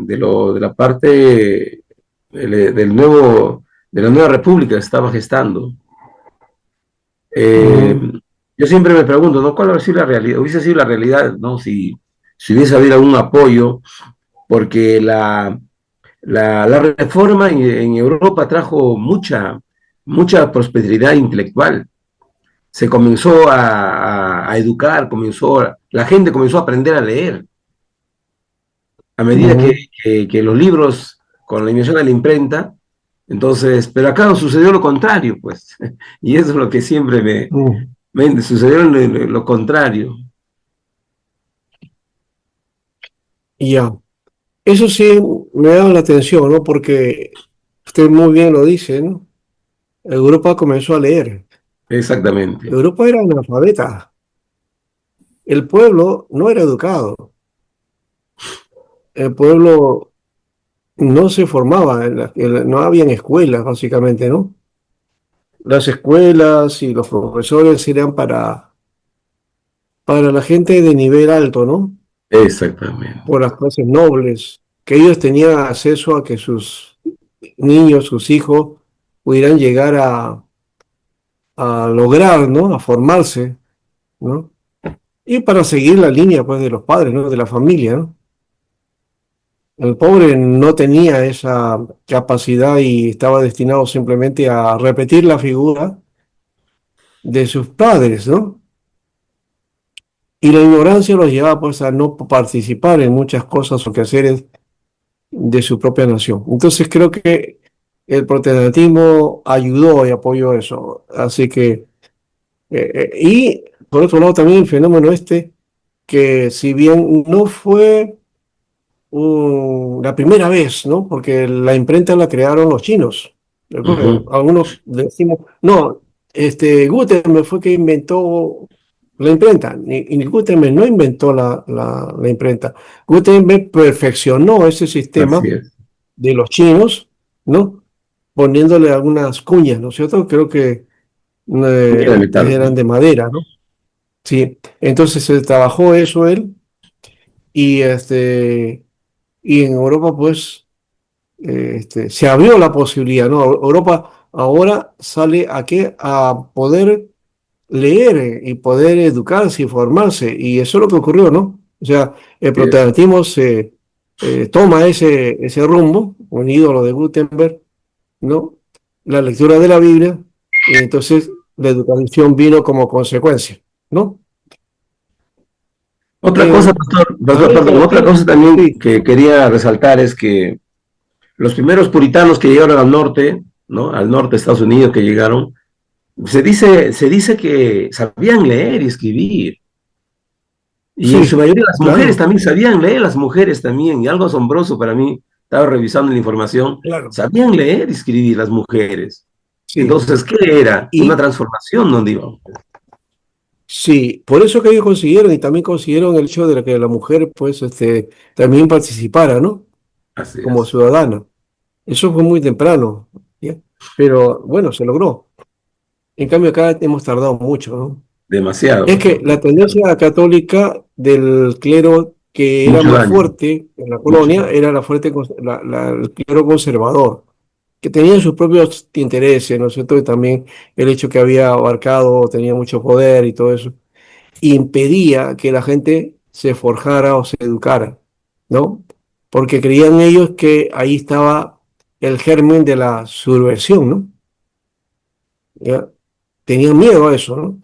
la parte de la nueva república que estaba gestando. Eh, ujú, yo siempre me pregunto, ¿no? ¿Cuál hubiese sido la realidad? Hubiese sido la realidad, ¿no? Si hubiese habido algún apoyo, porque la reforma en Europa trajo mucha prosperidad intelectual. Se comenzó a educar, la gente comenzó a aprender a leer. A medida ujú, que los libros, con la invención de la imprenta, entonces, pero acá sucedió lo contrario, pues, y eso es lo que siempre ujú. sucedió lo contrario. Y ya. Eso sí me da la atención, ¿no? Porque usted muy bien lo dice, ¿no? Europa comenzó a leer. Exactamente. Europa era analfabeta. El pueblo no era educado. El pueblo no se formaba, no habían escuelas, básicamente, ¿no? Las escuelas y los profesores eran para la gente de nivel alto, ¿no? Exactamente. Por las clases nobles, que ellos tenían acceso a que sus niños, sus hijos, pudieran llegar a lograr, ¿no? A formarse, ¿no? Y para seguir la línea, pues, de los padres, ¿no? De la familia, ¿no? El pobre no tenía esa capacidad y estaba destinado simplemente a repetir la figura de sus padres, ¿no? Y la ignorancia los llevaba, pues, a no participar en muchas cosas o quehaceres de su propia nación. Entonces creo que el protestantismo ayudó y apoyó eso. Así que, y por otro lado también el fenómeno este, que si bien no fue la primera vez, ¿no? Porque la imprenta la crearon los chinos. Recuerden, Ujú. algunos decimos, no, Gutenberg fue que inventó la imprenta, y Gutenberg no inventó la imprenta. Gutenberg perfeccionó ese Así sistema es. de los chinos, ¿no? Poniéndole algunas cuñas, ¿no es cierto? Creo que Mira de metal. eran de madera, ¿no? Sí, entonces se trabajó eso él y, y en Europa pues se abrió la posibilidad, ¿no? Europa ahora sale a qué? A poder leer y poder educarse y formarse y eso es lo que ocurrió, ¿no? O sea, el Así es. protestantismo se toma ese rumbo, unido a lo de Gutenberg, ¿no? La lectura de la Biblia, y entonces la educación vino como consecuencia, ¿no? Otra Eh, cosa, pastor, a ver, perdón, otra cosa también sí, que quería resaltar es que los primeros puritanos que llegaron al norte, ¿no? Al norte de Estados Unidos que llegaron, se dice que sabían leer y escribir. Y en su sí, mayoría las mujeres claro, también sabían leer, las mujeres también. Y algo asombroso para mí, estaba revisando la información, claro, sabían leer y escribir las mujeres. sí. Entonces, ¿qué era? Una Y transformación, no digo. sí, por eso que ellos consiguieron y también consiguieron el hecho de que la mujer pues también participara, ¿no? Así Como es. ciudadana. Eso fue muy temprano, ¿ya? Pero bueno, se logró. En cambio acá hemos tardado mucho, ¿no? Demasiado, Es que pastor, la demasiado. tendencia católica del clero que era Mucho más daño, fuerte en la mucho colonia daño. era el clero conservador, que tenía sus propios intereses, ¿no es cierto? Y también el hecho que había abarcado, tenía mucho poder y todo eso, impedía que la gente se forjara o se educara, ¿no? Porque creían ellos que ahí estaba el germen de la subversión, ¿no? ¿Ya? Tenían miedo a eso, ¿no?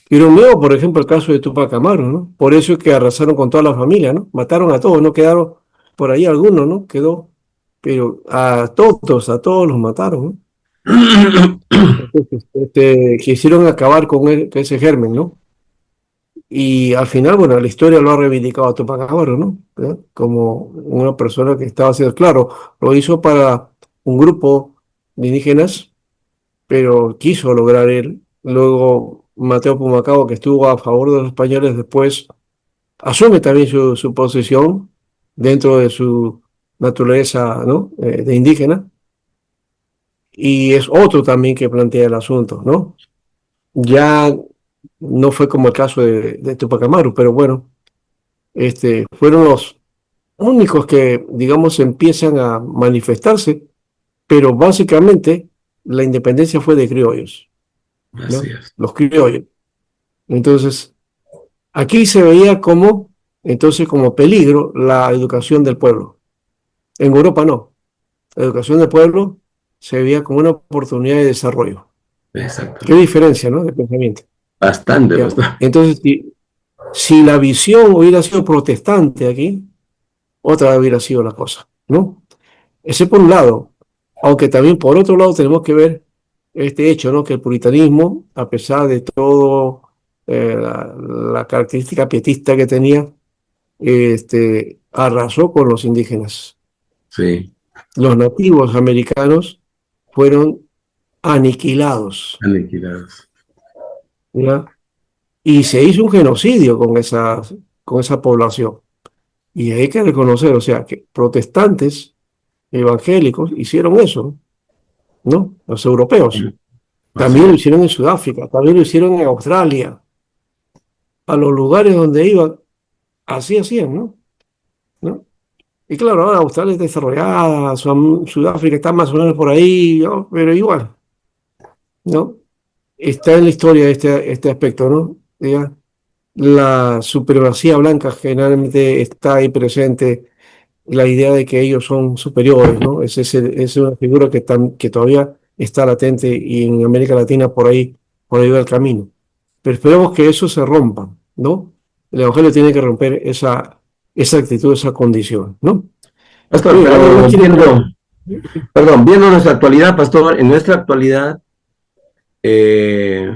Tuvieron miedo, por ejemplo, el caso de Tupac Amaru, ¿no? Por eso es que arrasaron con toda la familia, ¿no? Mataron a todos, no quedaron por ahí algunos, ¿no? Quedó, pero a todos los mataron, ¿no? Entonces, quisieron acabar con ese germen, ¿no? Y al final, bueno, la historia lo ha reivindicado a Tupac Amaru, ¿no? Como una persona que estaba haciendo, claro, lo hizo para un grupo de indígenas, pero quiso lograr él. Luego, Mateo Pumacao, que estuvo a favor de los españoles, después asume también su posición dentro de su naturaleza, ¿no? De indígena, y es otro también que plantea el asunto, ¿no? Ya no fue como el caso de Tupac Amaru, pero bueno, fueron los únicos que, digamos, empiezan a manifestarse, pero básicamente la independencia fue de criollos, Así ¿no? es. Los criollos. Entonces, aquí se veía como, entonces, como peligro la educación del pueblo. En Europa no. La educación del pueblo se veía como una oportunidad de desarrollo. Qué Exactamente. diferencia, ¿no? De pensamiento. Bastante, ¿Ya? bastante. Entonces, si la visión hubiera sido protestante aquí, otra hubiera sido la cosa, ¿no? Ese por un lado, aunque también por otro lado tenemos que ver este hecho, ¿no? Que el puritanismo, a pesar de todo la característica pietista que tenía, arrasó con los indígenas. Sí, Los nativos americanos fueron aniquilados, aniquilados. ¿ya? Y se hizo un genocidio con esa población. Y hay que reconocer, o sea, que protestantes evangélicos hicieron eso, ¿no? Los europeos. Así También lo es. hicieron en Sudáfrica, también lo hicieron en Australia. A los lugares donde iban, así hacían, ¿no? ¿No? Y claro, ahora Australia está desarrollada, Sudáfrica está más o menos por ahí, ¿no? Pero igual, ¿no? Está en la historia este aspecto, ¿no? ¿Ya? La supremacía blanca generalmente está ahí presente, la idea de que ellos son superiores, ¿no? Es una figura que todavía está latente y en América Latina por ahí va el camino. Pero esperemos que eso se rompa, ¿no? El Evangelio tiene que romper esa actitud, esa condición, ¿no? Pastor, Bien, ¿alguien más pero quiere comentar? viendo nuestra actualidad, pastor, en nuestra actualidad, eh,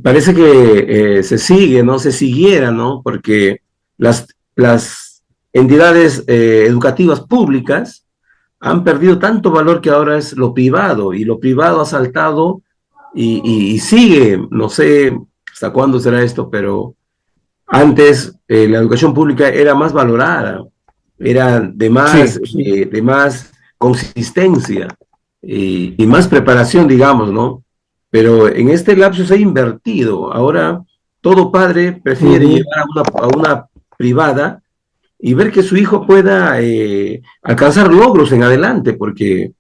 parece que se sigue, ¿no? Se siguiera, ¿no? Porque las entidades educativas públicas han perdido tanto valor que ahora es lo privado, y lo privado ha saltado y sigue, no sé hasta cuándo será esto, pero antes la educación pública era más valorada, era Sí, sí, de más consistencia y más preparación, digamos, ¿no? Pero en este lapso se ha invertido. Ahora todo padre prefiere ujú, llevar a una privada y ver que su hijo pueda alcanzar logros en adelante, porque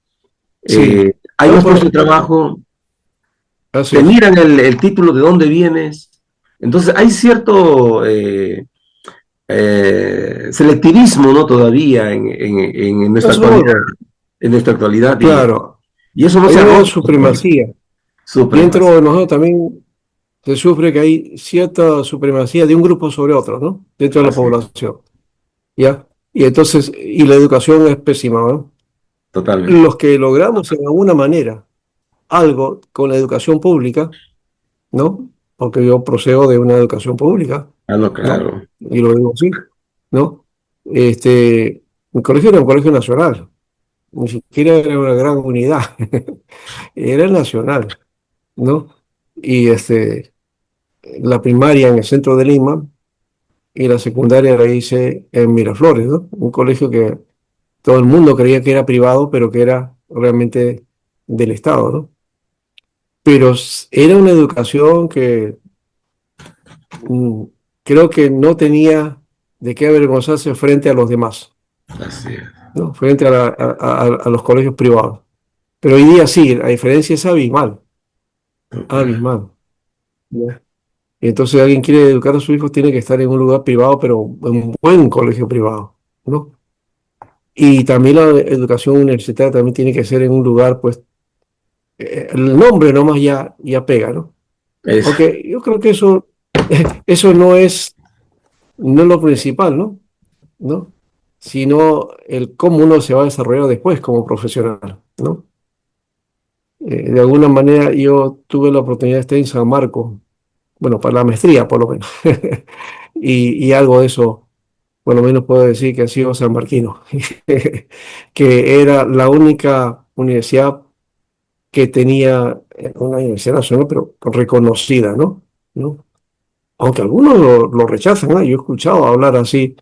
sí. hay No, más puestos de trabajo, así te es. miran el título de dónde vienes. Entonces hay cierto selectivismo, ¿no? Todavía en No, nuestra actualidad, seguro, en nuestra actualidad, claro. y eso no Hay se ha una roto, supremacía. Dentro supremacía. de nosotros también se sufre que hay cierta supremacía de un grupo sobre otro, ¿no? Dentro de la Así, población, ¿ya? Y entonces, y la educación es pésima, ¿no? totalmente. Los que logramos en alguna manera algo con la educación pública, ¿no? Porque yo procedo de una educación pública, Ah, no, ¿no? claro. Y lo digo así, ¿no? Mi colegio era un colegio nacional, ni siquiera era una gran unidad, era nacional, ¿no? Y la primaria en el centro de Lima y la secundaria la hice en Miraflores, ¿no? Un colegio que todo el mundo creía que era privado, pero que era realmente del Estado, ¿no? Pero era una educación que mm, creo que no tenía de qué avergonzarse frente a los demás, Así es. ¿no? Frente a los colegios privados. Pero hoy día sí, la diferencia es abismal, Total. abismal, ¿ya? Y entonces alguien quiere educar a su hijo, tiene que estar en un lugar privado, pero en un buen colegio privado, ¿no? Y también la educación universitaria también tiene que ser en un lugar, pues, el nombre nomás ya pega, ¿no? Es, Aunque yo creo que eso no es lo principal, ¿no? ¿No? Sino el cómo uno se va a desarrollar después como profesional, ¿no? De alguna manera yo tuve la oportunidad de estar en San Marcos bueno, para la maestría por lo menos. Y algo de eso, por lo menos puedo decir que ha sido San Marquino, que era la única universidad que tenía una universidad nacional, pero reconocida, ¿no? ¿No? Aunque algunos lo rechazan, ¿no? Yo he escuchado hablar así,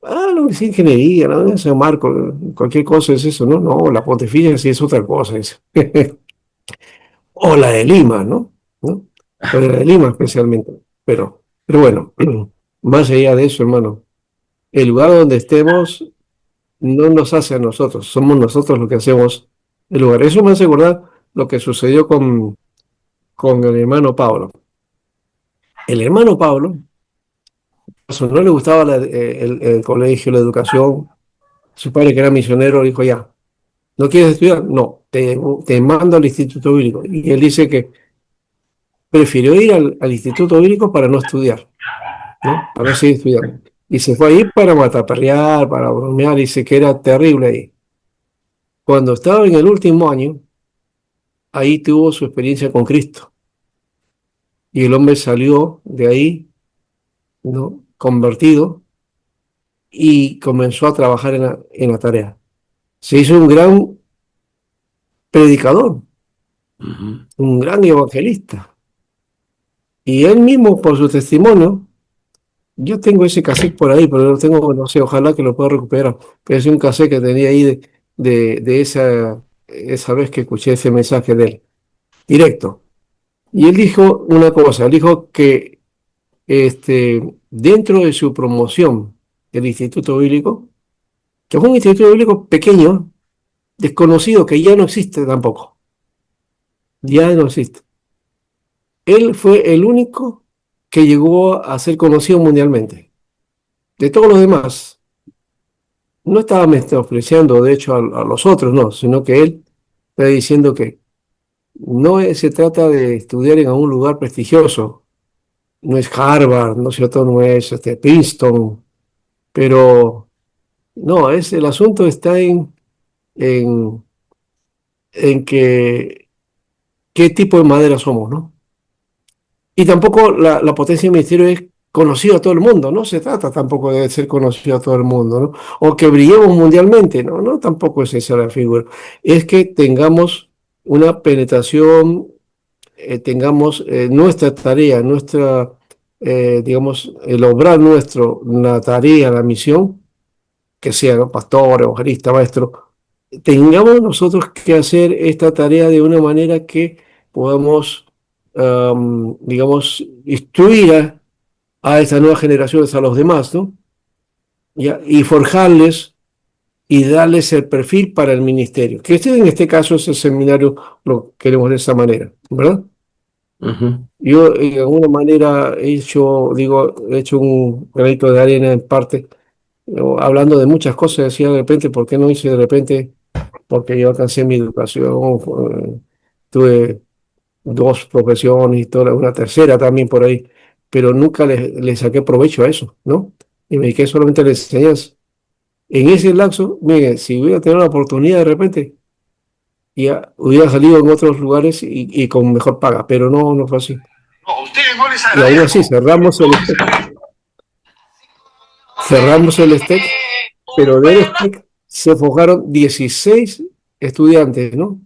lo que es ingeniería, ¿no? Ese marco, cualquier cosa es eso, ¿no? No, la Pontificia sí es otra cosa, es. O la de Lima, ¿no? ¿No? O la de Lima especialmente. Pero bueno, más allá de eso, hermano, el lugar donde estemos no nos hace a nosotros, somos nosotros los que hacemos el lugar. Eso me hace acordar lo que sucedió con el hermano Pablo. El hermano Pablo, eso no le gustaba el colegio, la educación. Su padre, que era misionero, dijo: ya, ¿no quieres estudiar? No, te mando al Instituto Bíblico. Y él dice que prefirió ir al Instituto Bíblico para no estudiar, ¿no? Para no seguir estudiando. Y se fue ahí para mataperrear, para bromear, dice que era terrible ahí. Cuando estaba en el último año, ahí tuvo su experiencia con Cristo. Y el hombre salió de ahí, ¿no? Convertido, y comenzó a trabajar en la tarea. Se hizo un gran predicador, Ujú. un gran evangelista. Y él mismo, por su testimonio, yo tengo ese cassette por ahí, pero lo tengo, no sé, ojalá que lo pueda recuperar. Pero es un cassette que tenía ahí de esa vez que escuché ese mensaje de él, directo. Y él dijo una cosa, él dijo que dentro de su promoción del Instituto Bíblico, que fue un instituto bíblico pequeño, desconocido, que ya no existe tampoco, ya no existe. Él fue el único que llegó a ser conocido mundialmente. De todos los demás, no estaba menospreciando, de hecho, a los otros, no, sino que él está diciendo que se trata de estudiar en algún lugar prestigioso, no es Harvard, no es cierto, no es Princeton, pero no, el asunto está en, en que qué tipo de madera somos, ¿no? Y tampoco la potencia del ministerio es conocido a todo el mundo, no se trata tampoco de ser conocido a todo el mundo, ¿no? O que brillemos mundialmente, no, no, tampoco es esa la figura. Es que tengamos una penetración, tengamos nuestra tarea, digamos, el obrar nuestro, la tarea, la misión, que sea, ¿no? Pastor, evangelista, maestro, tengamos nosotros que hacer esta tarea de una manera que podamos, digamos, instruir a estas nuevas generaciones, a los demás, ¿no? ¿Ya? Y forjarles y darles el perfil para el ministerio. Que en este caso ese seminario lo queremos de esa manera, ¿verdad? Ujú. Yo de alguna manera he hecho un granito de arena en parte, hablando de muchas cosas, decía de repente, ¿por qué no hice de repente? Porque yo alcancé mi educación, tuve dos profesiones y toda una tercera también por ahí, pero nunca le saqué provecho a eso, ¿no? Y me dediqué solamente a la enseñanza. En ese lapso, miren, si hubiera tenido la oportunidad de repente, ya hubiera salido en otros lugares y con mejor paga, pero no, no fue así. No, a ustedes no les Y aún agradezco. así cerramos el STEC, pero del STEC se forjaron 16 estudiantes, ¿no?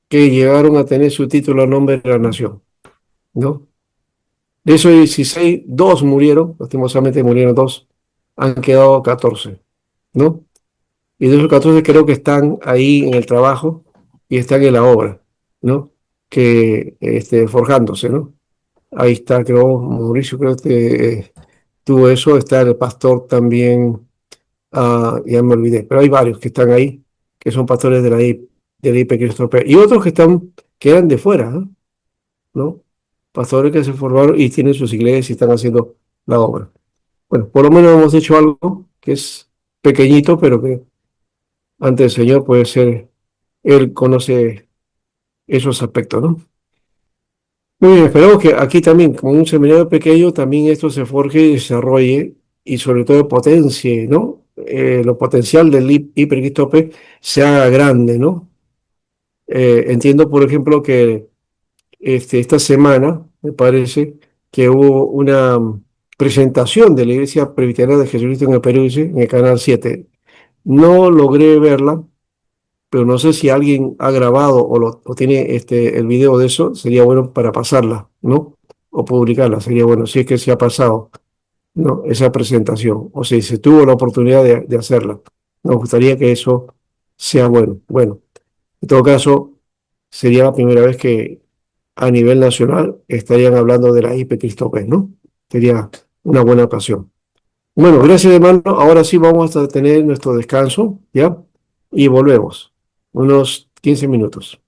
Que llegaron a tener su título a nombre de la nación, ¿no? De esos 16, dos murieron, lastimosamente murieron dos, han quedado 14, ¿no? Y de esos 14 creo que están ahí en el trabajo y están en la obra, ¿no? Que forjándose, ¿no? Ahí está, creo, Mauricio, creo que tuvo eso, está el pastor también, ya me olvidé, pero hay varios que están ahí, que son pastores de la IP Cristo Rey, y otros que eran de fuera, ¿no? Pastores que se formaron y tienen sus iglesias y están haciendo la obra. Bueno, por lo menos hemos hecho algo que es pequeñito, pero que ante el Señor puede ser, Él conoce esos aspectos, ¿no? Muy bien, esperamos que aquí también, como un seminario pequeño, también esto se forje y desarrolle y sobre todo potencie, ¿no? Lo potencial del hipercristope se haga grande, ¿no? Entiendo, por ejemplo, que esta semana me parece, que hubo una presentación de la Iglesia Presbiteriana de Jesucristo en el Perú, dice, en el Canal 7. No logré verla, pero no sé si alguien ha grabado o tiene el video de eso, sería bueno para pasarla, ¿no? O publicarla, sería bueno, si es que se ha pasado, ¿no? Esa presentación, o si se tuvo la oportunidad de hacerla. Nos gustaría que eso sea bueno. Bueno, en todo caso, sería la primera vez que a nivel nacional estarían hablando de la IP Cristo Rey, ¿no? Sería una buena ocasión. Bueno, gracias hermano. Ahora sí vamos a tener nuestro descanso, ¿ya? Y volvemos. Unos 15 minutos.